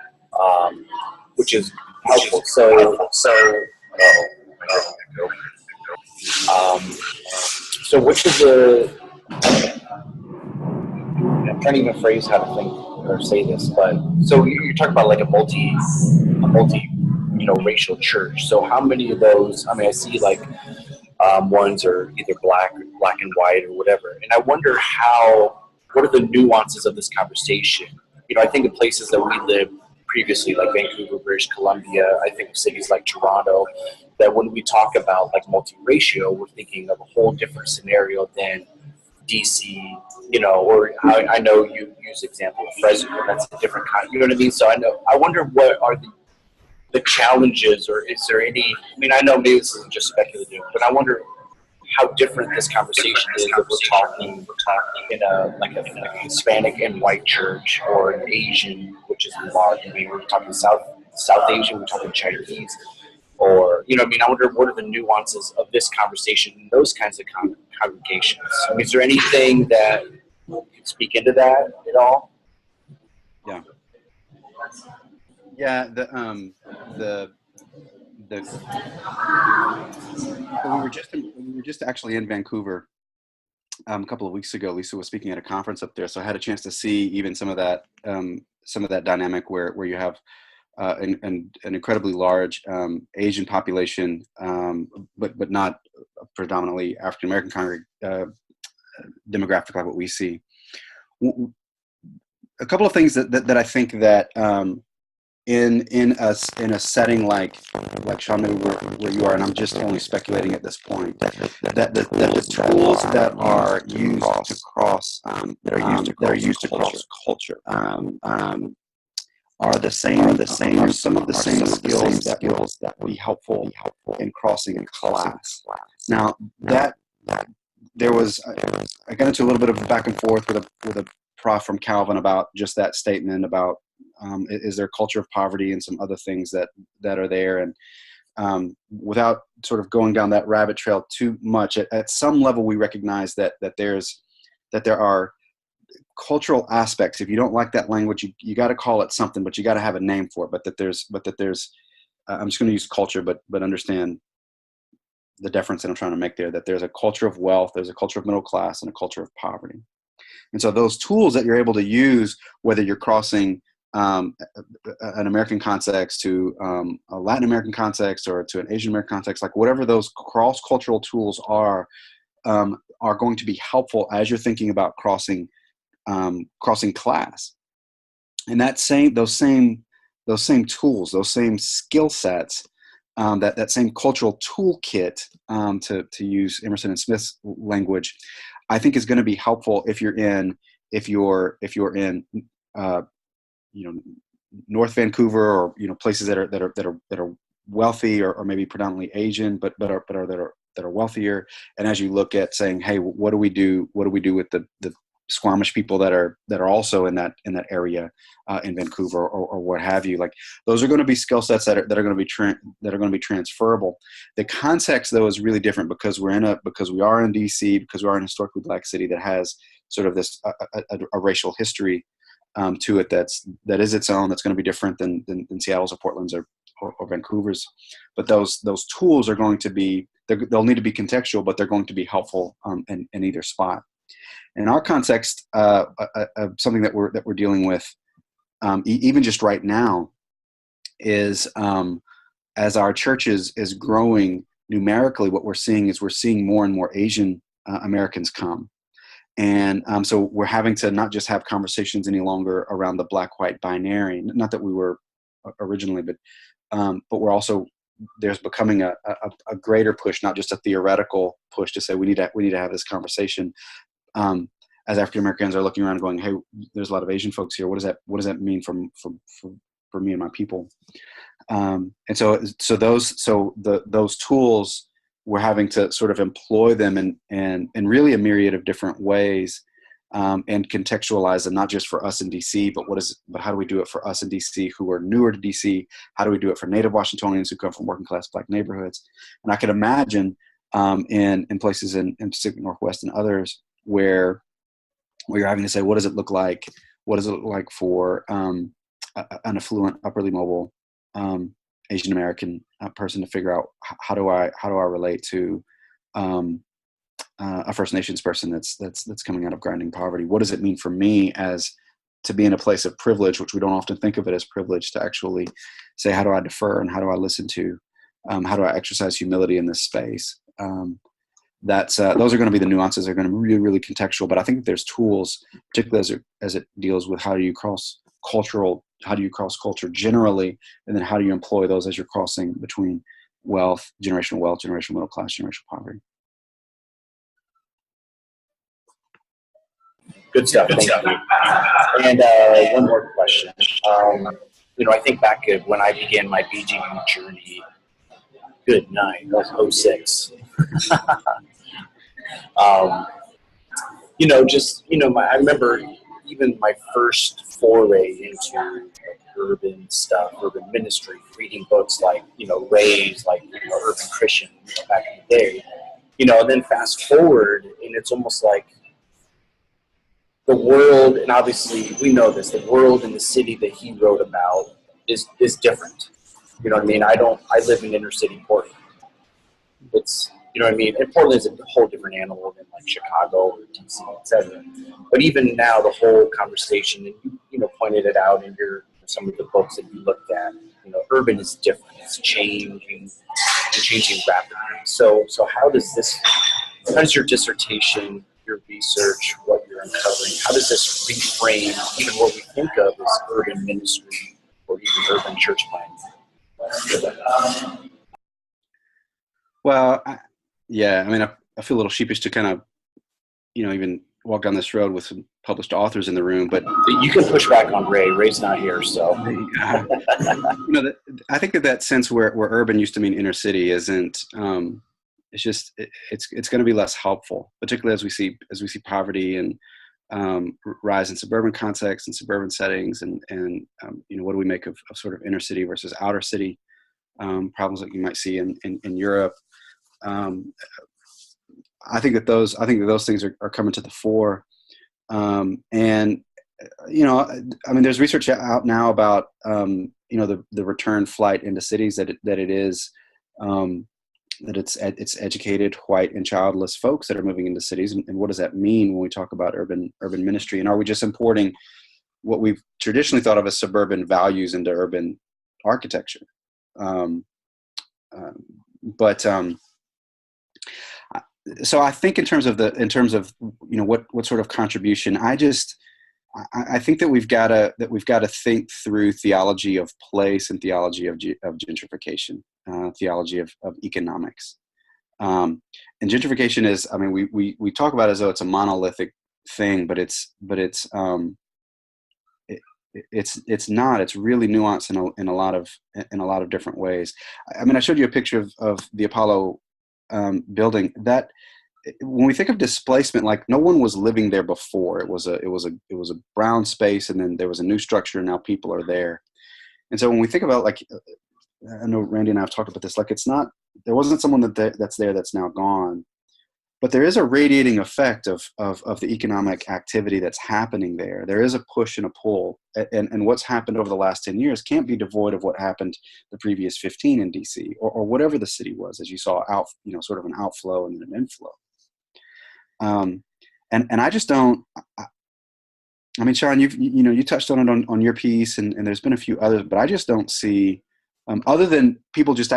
which is helpful. So which of the, I'm trying to even phrase how to think or say this, but so you're talking about like a multi racial church. So how many of those, I see like ones are either black and white or whatever. And I wonder what are the nuances of this conversation? I think in places that we live previously, like Vancouver, British Columbia, I think of cities like Toronto, that when we talk about like multiracial, we're thinking of a whole different scenario than DC, or I know you use the example of Fresno, that's a different kind, you know what I mean? So I wonder what are the challenges, or is there any, I know maybe this isn't just speculative, but I wonder how different this conversation is if we're talking in a Hispanic and white church, or an Asian, which is large. We're talking South Asian, we're talking Chinese, or I wonder what are the nuances of this conversation in those kinds of congregations. Is there anything that you can speak into that at all? Yeah. We were just actually in Vancouver a couple of weeks ago. Lisa was speaking at a conference up there, so I had a chance to see even some of that dynamic where you have an incredibly large Asian population, but not predominantly African American demographic like what we see. A couple of things that I think that in a setting like Sean, maybe where you are, and I'm just only speculating at this point, that the tools that are used to cross culture are the same. Are some of the same skills that would be helpful in crossing a class. Now that there was, I got into a little bit of back and forth with a prof from Calvin about just that statement about is there a culture of poverty and some other things that are there, and without sort of going down that rabbit trail too much, at some level we recognize that there are cultural aspects. If you don't like that language, you got to call it something, but you got to have a name for it. But that there's I'm just going to use culture, but understand the difference that I'm trying to make there. That there's a culture of wealth, there's a culture of middle class, and a culture of poverty. And so those tools that you're able to use, whether you're crossing an American context to a Latin American context or to an Asian American context, like whatever those cross-cultural tools are going to be helpful as you're thinking about crossing class. And those same tools, those same skill sets, that same cultural toolkit, to use Emerson and Smith's language, I think is going to be helpful if you're in North Vancouver, or places that are wealthy, or maybe predominantly Asian, but that are wealthier. And as you look at saying, hey, what do we do with the Squamish people that are also in that area in Vancouver, or what have you? Like, those are going to be skill sets that are going to be transferable. The context, though, is really different because we are in DC, because we are in a historically Black city that has sort of this a racial history to it that is its own. That's going to be different than Seattle's or Portland's or Vancouver's. But those tools are going to be, they'll need to be contextual, but they're going to be helpful in either spot. In our context, something that we're dealing with, even just right now, is as our church is growing numerically, what we're seeing more and more Asian Americans come. And so we're having to not just have conversations any longer around the Black-white binary, not that we were originally, but we're also, there's becoming a greater push, not just a theoretical push to say we need to have this conversation. As African Americans are looking around and going, hey, there's a lot of Asian folks here. What does that mean for me and my people? And so those tools, we're having to sort of employ them in really a myriad of different ways, and contextualize them, not just for us in DC, but how do we do it for us in DC who are newer to DC? How do we do it for Native Washingtonians who come from working class Black neighborhoods? And I can imagine in places in Pacific Northwest and others where you're having to say, what does it look like? What does it look like for an affluent, upperly mobile Asian American person to figure out how do I relate to a First Nations person that's coming out of grinding poverty? What does it mean for me as to be in a place of privilege, which we don't often think of it as privilege, to actually say, how do I defer and how do I listen to? How do I exercise humility in this space? Those are going to be the nuances. They're going to be really, really contextual. But I think there's tools, particularly as it deals with how do you cross how do you cross culture generally, and then how do you employ those as you're crossing between wealth, generational middle class, generational poverty. Good stuff. Thank you. And one more question. I think back at when I began my BGU journey. Good night. That was 06. I remember even my first foray into urban stuff, urban ministry, reading books like, Ray's, like, Urban Christian, back in the day, and then fast forward, and it's almost like the world, and obviously we know this, the world in the city that he wrote about is different. You know what I mean? I live in inner city Portland. It's, and Portland is a whole different animal than like Chicago or DC, etc. But even now, the whole conversation, and you pointed it out in some of the books that you looked at, urban is different. It's changing rapidly. So how does your dissertation, your research, what you're uncovering, how does this reframe even what we think of as urban ministry or even urban church planting? Well, I feel a little sheepish to kind of, even walk down this road with some published authors in the room, but you can push back on Ray. Ray's not here, so. I think that sense where urban used to mean inner city isn't. It's going to be less helpful, particularly as we see poverty and rise in suburban contexts and suburban settings, and what do we make of sort of inner city versus outer city problems that you might see in Europe. I think that those things are coming to the fore, and there's research out now about the return flight into cities that it is. That it's educated, white, and childless folks that are moving into cities, and what does that mean when we talk about urban ministry? And are we just importing what we've traditionally thought of as suburban values into urban architecture? So I think in terms of what sort of contribution, I think that we've got to think through theology of place and theology of gentrification, theology of economics, and gentrification is. We talk about it as though it's a monolithic thing, but it's not. It's really nuanced in a lot of different ways. I showed you a picture of the Apollo building. That when we think of displacement, like no one was living there before. It was a brown space, and then there was a new structure, and now people are there. And so when we think about, like, I know Randy and I have talked about this, like there wasn't someone that's there that's now gone, but there is a radiating effect of the economic activity that's happening there. There is a push and a pull, and what's happened over the last 10 years can't be devoid of what happened the previous 15 in DC or whatever the city was, as you saw sort of an outflow and then an inflow. And I just don't. Sean, you touched on it on your piece, and there's been a few others, but I just don't see, other than people just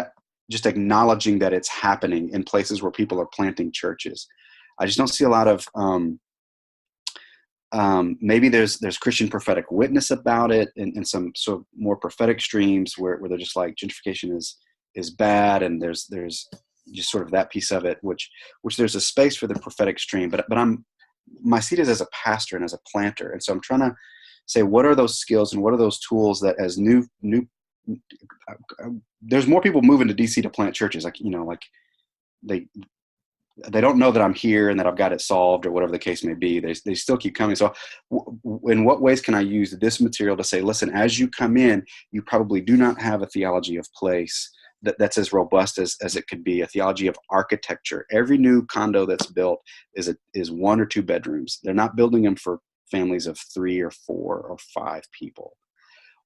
acknowledging that it's happening in places where people are planting churches. I just don't see a lot of, maybe there's Christian prophetic witness about it in some sort of more prophetic streams where they're just like, gentrification is bad, and there's just sort of that piece of it, which there's a space for the prophetic stream, but my seat is as a pastor and as a planter. And so I'm trying to say, what are those skills and what are those tools that as new there's more people moving to DC to plant churches. Like they don't know that I'm here and that I've got it solved or whatever the case may be. They still keep coming. So in what ways can I use this material to say, listen, as you come in, you probably do not have a theology of place that's as robust as it could be, a theology of architecture. Every new condo that's built is 1 or 2 bedrooms. They're not building them for families of 3 or 4 or 5 people.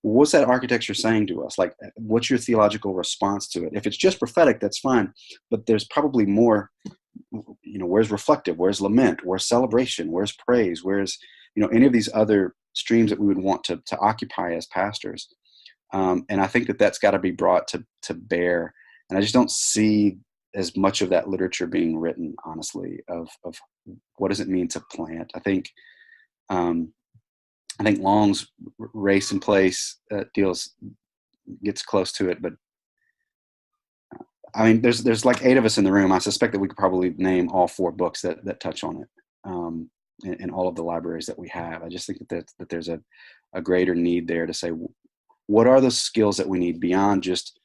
What's that architecture saying to us? Like, what's your theological response to it? If it's just prophetic, that's fine, but there's probably more. Where's reflective? Where's lament? Where's celebration? Where's praise? Where's any of these other streams that we would want to occupy as pastors? And I think that's got to be brought to bear. And I just don't see as much of that literature being written, honestly, of what does it mean to plant. I think I think Long's Race and Place gets close to it, but I mean, there's like 8 of us in the room. I suspect that we could probably name all 4 books that touch on it in all of the libraries that we have. I just think that there's a greater need there to say, what are the skills that we need beyond just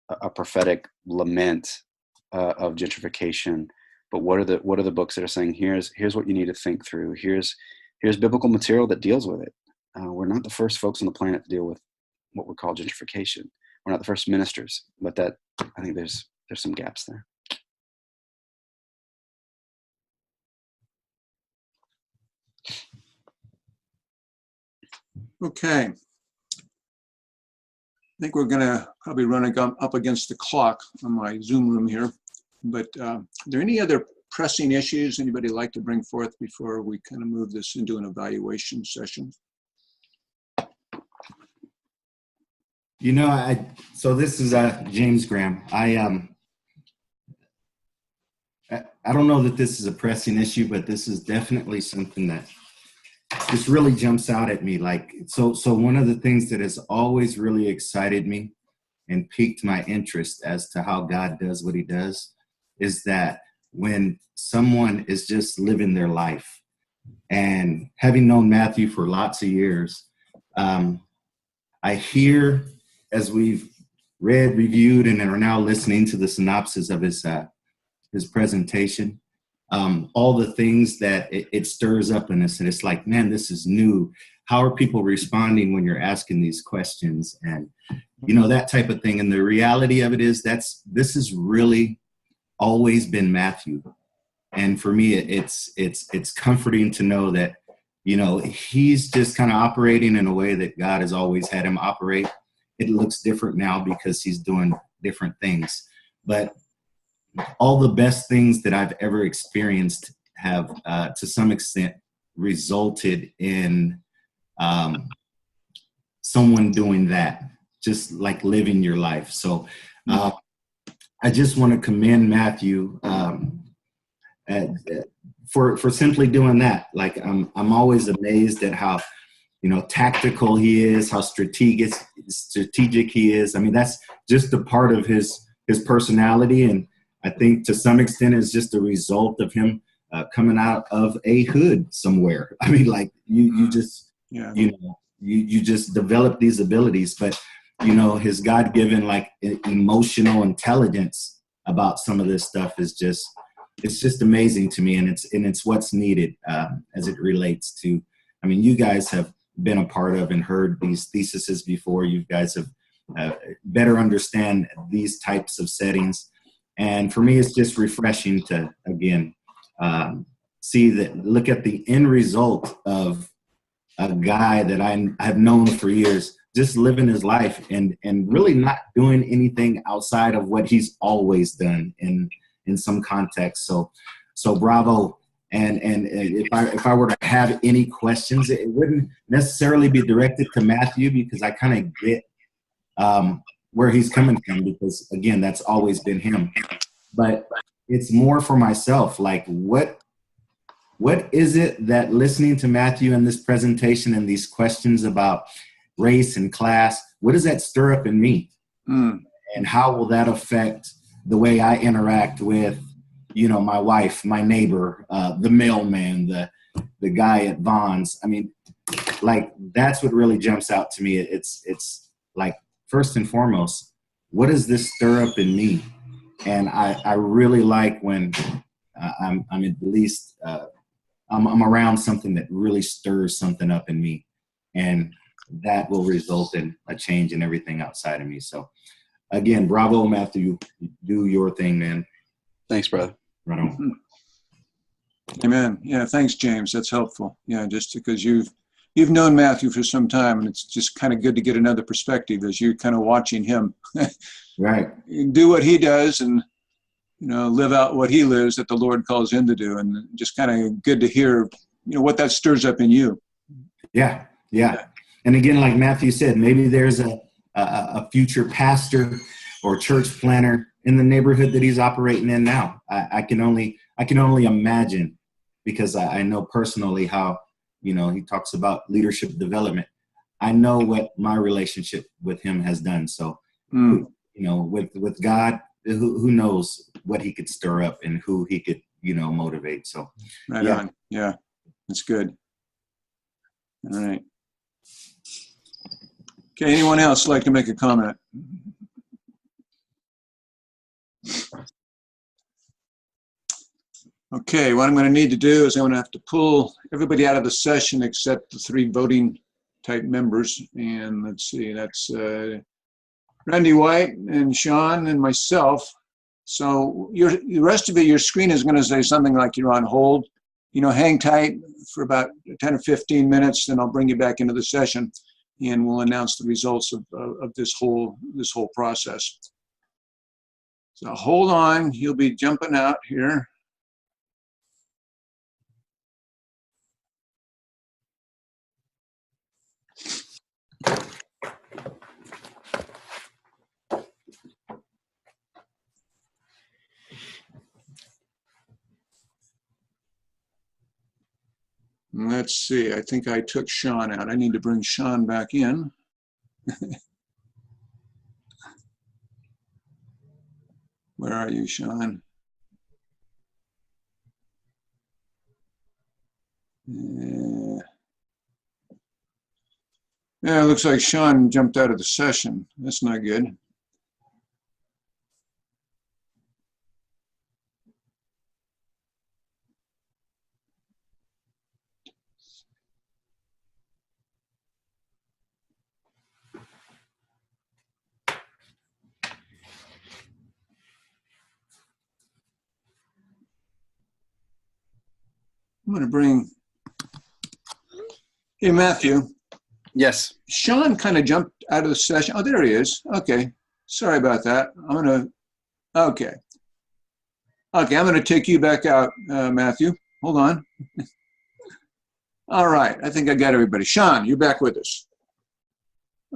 a prophetic lament of gentrification, but what are the books that are saying, here's what you need to think through. Here's biblical material that deals with it. We're not the first folks on the planet to deal with what we call gentrification. We're not the first ministers, but I think there's some gaps there. Okay. I think we're going to probably run up against the clock on my Zoom room here. But are there any other pressing issues anybody would like to bring forth before we kind of move this into an evaluation session? You know, so this is James Graham. I don't know that this is a pressing issue, but this is definitely something that just really jumps out at me. Like, so one of the things that has always really excited me and piqued my interest as to how God does what he does is that when someone is just living their life, and having known Matthew for lots of years, I hear, as we've read, reviewed, and are now listening to the synopsis of his presentation, all the things that it stirs up in us. And it's like, man, this is new. How are people responding when you're asking these questions? And, you know, that type of thing. And the reality of it is this has really always been Matthew. And for me, it's comforting to know that, you know, he's just kind of operating in a way that God has always had him operate. It looks different now because he's doing different things. But all the best things that I've ever experienced have, to some extent, resulted in someone doing that, just like living your life. So I just want to commend Matthew for simply doing that. Like, I'm always amazed at how, you know, tactical he is, how strategic he is. I mean, that's just a part of his personality, and I think to some extent is just a result of him coming out of a hood somewhere. I mean, like you just, you know, you just develop these abilities, but you know, his God-given like emotional intelligence about some of this stuff is just, it's just amazing to me, and it's what's needed as it relates to. I mean, you guys have been a part of and heard these theses before. You guys have better understand these types of settings. And for me, it's just refreshing to, again, look at the end result of a guy that I've known for years, just living his life and really not doing anything outside of what he's always done in some context. So bravo. And if I were to have any questions, it wouldn't necessarily be directed to Matthew, because I kind of get where he's coming from, because again, that's always been him. But it's more for myself. Like, what is it that listening to Matthew in this presentation and these questions about race and class, what does that stir up in me? And how will that affect the way I interact with, you know, my wife, my neighbor, the mailman, the guy at Vaughn's? I mean, like, that's what really jumps out to me. It's like, first and foremost, what does this stir up in me? And I really like when I'm at least, I'm around something that really stirs something up in me, and that will result in a change in everything outside of me. So again, bravo, Matthew. Do your thing, man. Thanks, brother. Right on. Amen. Yeah, thanks, James. That's helpful. Yeah, just because you've known Matthew for some time, and it's just kind of good to get another perspective as you're kind of watching him right, do what he does, and you know, live out what he lives that the Lord calls him to do, and just kind of good to hear, you know, what that stirs up in you. Yeah. And again, like Matthew said, maybe there's a future pastor or church planner in the neighborhood that he's operating in now. I can only imagine, because I know personally how, You know, he talks about leadership development. I know what my relationship with him has done. So, you know, with God, who knows what he could stir up and who he could, you know, motivate. So, right on. Yeah, that's good. All right. Okay, anyone else like to make a comment? Okay, what I'm going to need to do is I'm going to have to pull everybody out of the session except the 3 voting type members. And let's see, that's Randy White and Sean and myself. So the rest of it, your screen is going to say something like you're on hold. You know, hang tight for about 10 or 15 minutes, then I'll bring you back into the session and we'll announce the results of this whole process. So hold on, he'll be jumping out here. Let's see, I think I took Sean out. I need to bring Sean back in. Where are you, Sean? Yeah, it looks like Sean jumped out of the session. That's not good. I'm going to bring, hey, Matthew. Yes. Sean kind of jumped out of the session. Oh, there he is. Okay. Sorry about that. Okay. Okay, I'm going to take you back out, Matthew. Hold on. All right. I think I got everybody. Sean, you're back with us.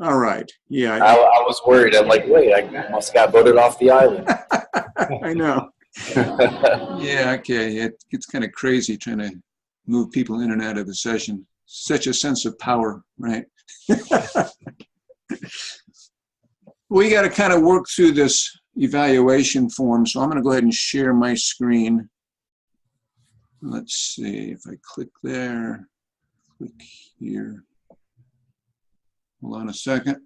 All right. Yeah. I was worried. I'm like, wait, I must got voted off the island. I know. Yeah, okay. It's kind of crazy trying to move people in and out of the session. Such a sense of power, right? We got to kind of work through this evaluation form, so I'm going to go ahead and share my screen. Let's see if I click there, click here. Hold on a second.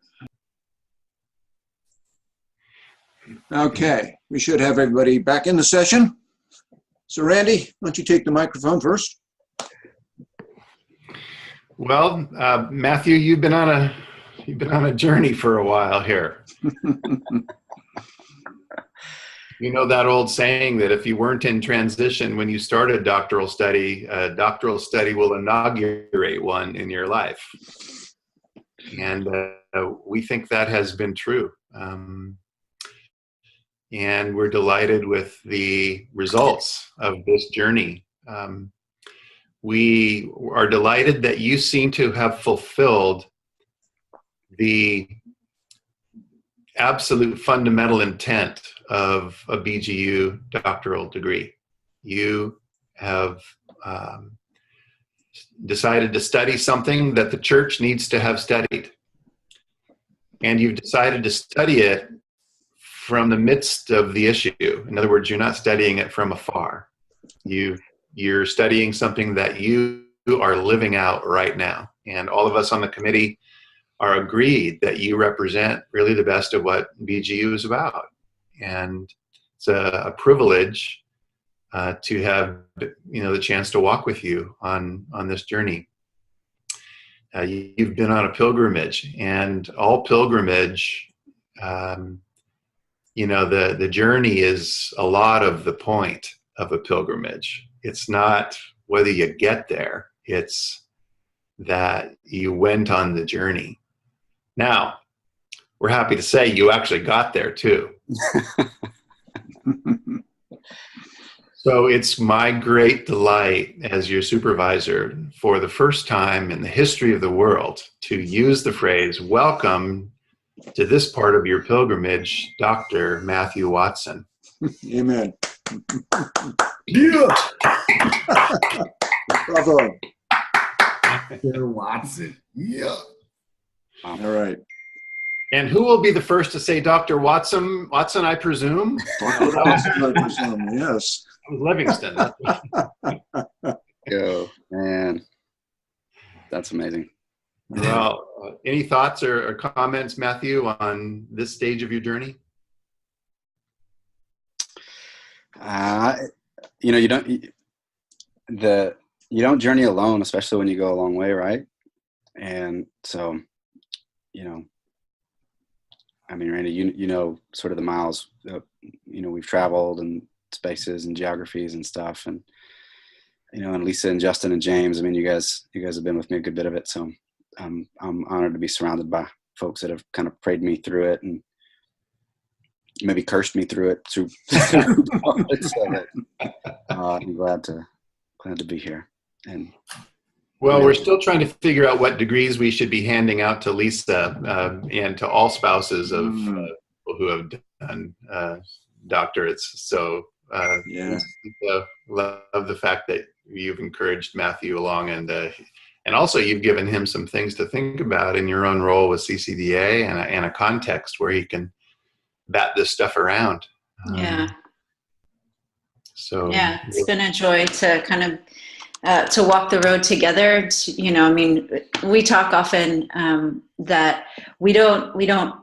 Okay, we should have everybody back in the session. So Randy, why don't you take the microphone first? Well, Matthew, you've been on a journey for a while here. You know that old saying that if you weren't in transition when you started doctoral study will inaugurate one in your life. And we think that has been true. And we're delighted with the results of this journey. We are delighted that you seem to have fulfilled the absolute fundamental intent of a BGU doctoral degree. You have decided to study something that the church needs to have studied. And you've decided to study it from the midst of the issue. In other words, you're not studying it from afar. You're studying something that you are living out right now. And all of us on the committee are agreed that you represent really the best of what BGU is about. And it's a privilege to have the chance to walk with you on this journey. You've been on a pilgrimage, and all pilgrimage, the journey is a lot of the point of a pilgrimage. It's not whether you get there, it's that you went on the journey. Now, we're happy to say you actually got there too. So it's my great delight as your supervisor for the first time in the history of the world to use the phrase, "Welcome to this part of your pilgrimage, Dr. Matthew Watson." Amen. Yeah. Bravo. Dr. Watson. Yeah. All right. And who will be the first to say Dr. Watson? Watson, I presume? Dr. Watson, I presume, yes. That was Livingston. Yo, man. That's amazing. Well, any thoughts or comments, Matthew, on this stage of your journey? You know, you don't journey alone, especially when you go a long way, right? And so, you know, I mean, Randy, you know, sort of the miles, you know, we've traveled and spaces and geographies and stuff, and you know, and Lisa and Justin and James. I mean, you guys have been with me a good bit of it, so I'm honored to be surrounded by folks that have kind of prayed me through it and maybe cursed me through it. So I'm glad to be here. And well, we're still trying to figure out what degrees we should be handing out to Lisa and to all spouses of people who have done doctorates. So love the fact that you've encouraged Matthew along, and also you've given him some things to think about in your own role with CCDA and a context where he can bat this stuff around. So yeah, it's been a joy to kind of to walk the road together. You know, I mean, we talk often that we don't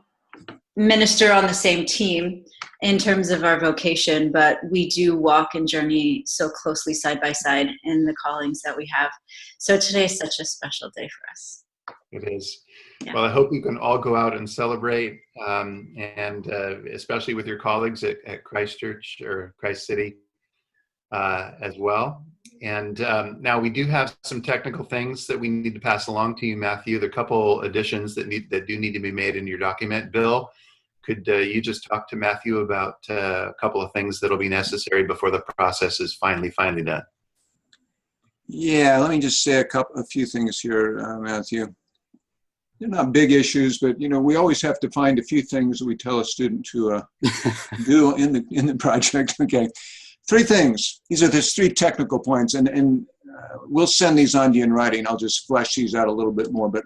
minister on the same team in terms of our vocation, but we do walk and journey so closely side by side in the callings that we have. So today is such a special day for us. It is. Yeah. Well, I hope you can all go out and celebrate, and especially with your colleagues at Christ Church or Christ City as well. And now we do have some technical things that we need to pass along to you, Matthew. There are a couple additions that do need to be made in your document. Bill, could you just talk to Matthew about a couple of things that'll be necessary before the process is finally done? Yeah, let me just say a few things here, Matthew. They're not big issues, but you know, we always have to find a few things that we tell a student to do in the project. Okay, 3 things. These are the 3 technical points, and we'll send these on to you in writing. I'll just flesh these out a little bit more. But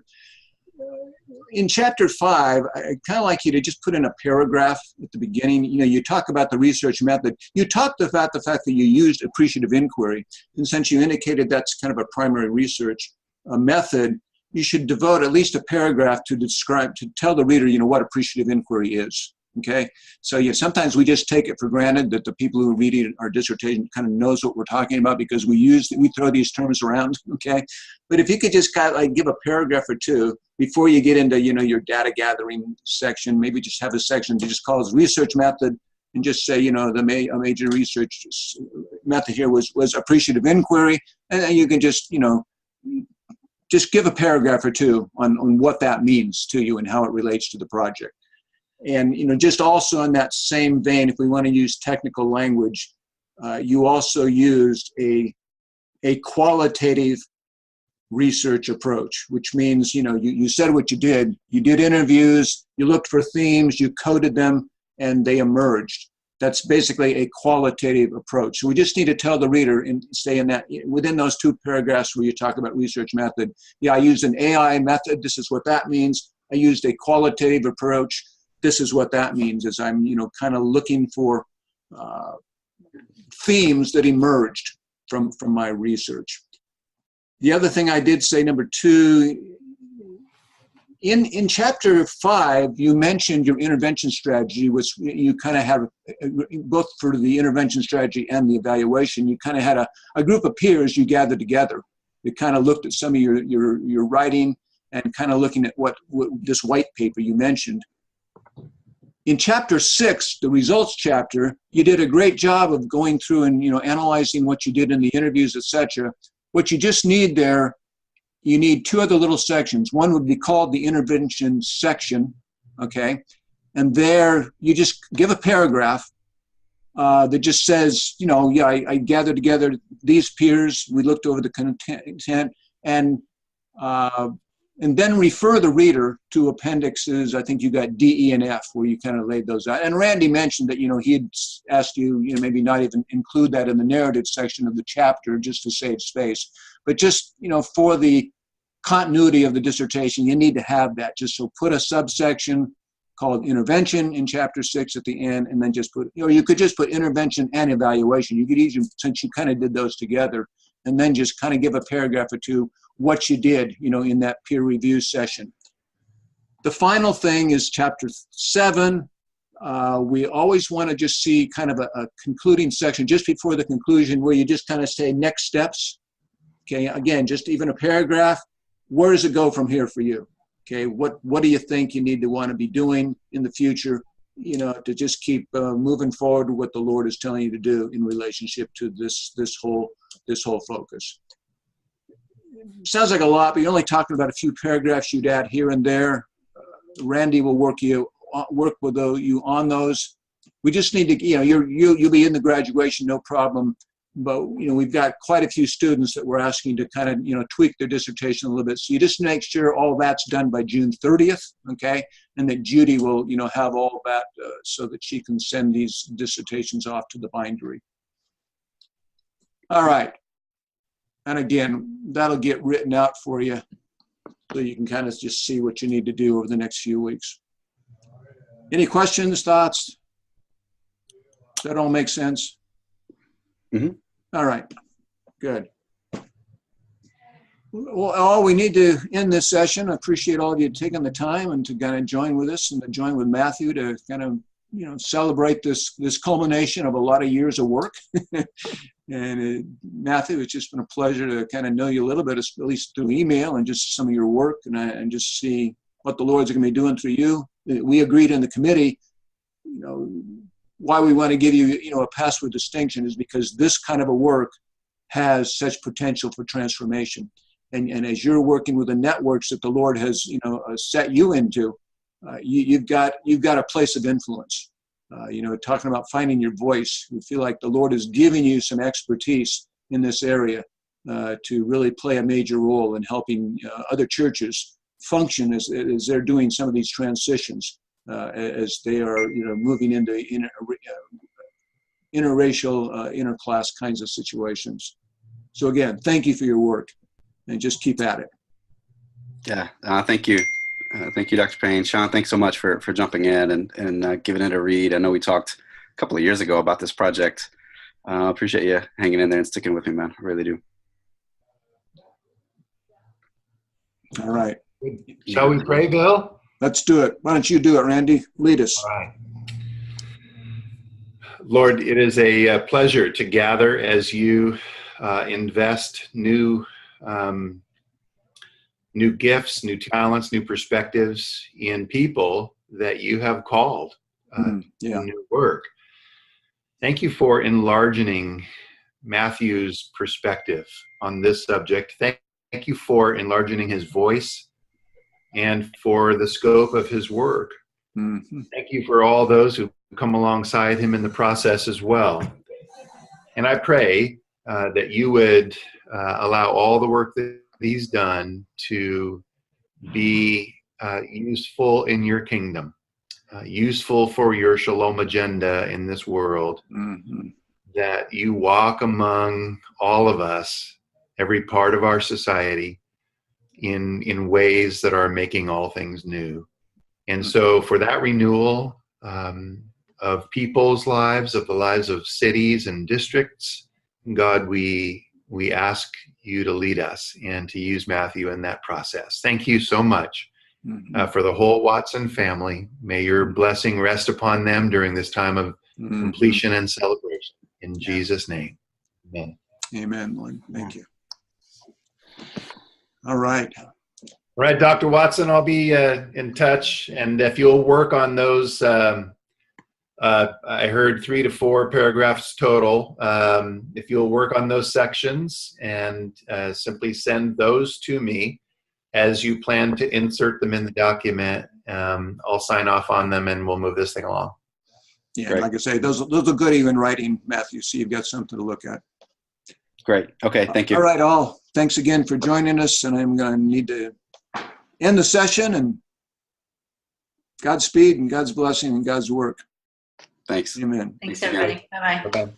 in chapter 5, I kind of like you to just put in a paragraph at the beginning. You know, you talk about the research method. You talked about the fact that you used appreciative inquiry, and since you indicated that's kind of a primary research method, you should devote at least a paragraph to tell the reader, you know, what appreciative inquiry is. Okay, so sometimes we just take it for granted that the people who are reading our dissertation kind of knows what we're talking about because we throw these terms around. Okay, but if you could just kind of like give a paragraph or 2 before you get into, you know, your data gathering section, maybe just have a section to just call it research method, and just say, you know, a major research method here was appreciative inquiry, and then you can just, you know, just give a paragraph or 2 on what that means to you and how it relates to the project. And, you know, just also in that same vein, if we want to use technical language, you also used a qualitative research approach, which means, you know, you said what you did. You did interviews, you looked for themes, you coded them, and they emerged. That's basically a qualitative approach. So we just need to tell the reader and stay in that, within those 2 paragraphs where you talk about research method. Yeah, I used an AI method. This is what that means. I used a qualitative approach. This is what that means, is I'm, you know, kind of looking for themes that emerged from my research. The other thing I did say, number 2, in chapter 5, you mentioned your intervention strategy, which you kind of have, both for the intervention strategy and the evaluation, you kind of had a group of peers you gathered together. You kind of looked at some of your writing and kind of looking at what this white paper you mentioned. In chapter 6, the results chapter, you did a great job of going through and, you know, analyzing what you did in the interviews, etc. What you just need there, you need 2 other little sections. One would be called the intervention section, okay? And there you just give a paragraph that just says, you know, yeah, I gathered together these peers, we looked over the content, and then refer the reader to appendixes. I think you got D, E, and F, where you kind of laid those out. And Randy mentioned that, you know, he had asked you, you know, maybe not even include that in the narrative section of the chapter just to save space. But just, you know, for the continuity of the dissertation, you need to have that. Just so put a subsection called intervention in chapter 6 at the end, and then just put, you could just put intervention and evaluation. You could even, since you kind of did those together, and then just kind of give a paragraph or two what you did, in that peer review session. The final thing is chapter 7. We always want to just see kind of a concluding section just before the conclusion where you just kind of say next steps. Okay, again, just even a paragraph. Where does it go from here for you? Okay, what do you think you need to want to be doing in the future, to just keep moving forward with what the Lord is telling you to do in relationship to this whole focus. Sounds like a lot, but you're only talking about a few paragraphs you'd add here and there. Randy will work with you on those. We just need to, you'll be in the graduation, no problem. But, we've got quite a few students that we're asking to kind of, tweak their dissertation a little bit. So you just make sure all that's done by June 30th, okay? And that Judy will, have all that so that she can send these dissertations off to the bindery. All right. And again, that'll get written out for you so you can kind of just see what you need to do over the next few weeks. Any questions, thoughts? Does that all make sense? Mm-hmm. All right, good. Well, all we need to end this session. I appreciate all of you taking the time and to kind of join with us and to join with Matthew to kind of, celebrate this culmination of a lot of years of work. And Matthew, it's just been a pleasure to kind of know you a little bit, at least through email and just some of your work, and just see what the Lord's going to be doing through you. We agreed in the committee, why we want to give you, a pass with distinction is because this kind of a work has such potential for transformation. And as you're working with the networks that the Lord has, set you into, you've got a place of influence. Talking about finding your voice, we feel like the Lord is giving you some expertise in this area to really play a major role in helping other churches function as they're doing some of these transitions. As they are, moving into interracial, interclass kinds of situations. So again, thank you for your work, and just keep at it. Yeah, thank you. Thank you, Dr. Payne. Sean, thanks so much for jumping in and giving it a read. I know we talked a couple of years ago about this project. Appreciate you hanging in there and sticking with me, man. I really do. All right. Shall we pray, Bill? Let's do it. Why don't you do it, Randy? Lead us. All right. Lord, it is a pleasure to gather as you invest new gifts, new talents, new perspectives in people that you have called to new work. Thank you for enlarging Matthew's perspective on this subject. Thank you for enlarging his voice and for the scope of his work. Mm-hmm. Thank you for all those who come alongside him in the process as well. And I pray that you would allow all the work that he's done to be useful in your kingdom, useful for your shalom agenda in this world, that you walk among all of us, every part of our society, in ways that are making all things new. And so for that renewal of people's lives, of the lives of cities and districts, God, we ask you to lead us and to use Matthew in that process. Thank you so much for the whole Watson family. May your blessing rest upon them during this time of completion and celebration. In Jesus' name, amen. Amen, Lord. Thank you. All right. All right, Dr. Watson, I'll be in touch. And if you'll work on those, I heard 3 to 4 paragraphs total. If you'll work on those sections and simply send those to me as you plan to insert them in the document, I'll sign off on them and we'll move this thing along. Yeah, Great. like I say, those are good even writing, Matthew, so you've got something to look at. Great. Okay, thank you. All right, all. Thanks again for joining us, and I'm going to need to end the session, and Godspeed and God's blessing and God's work. Thanks. Amen. Thanks, Thanks, everybody. Bye-bye. Bye-bye.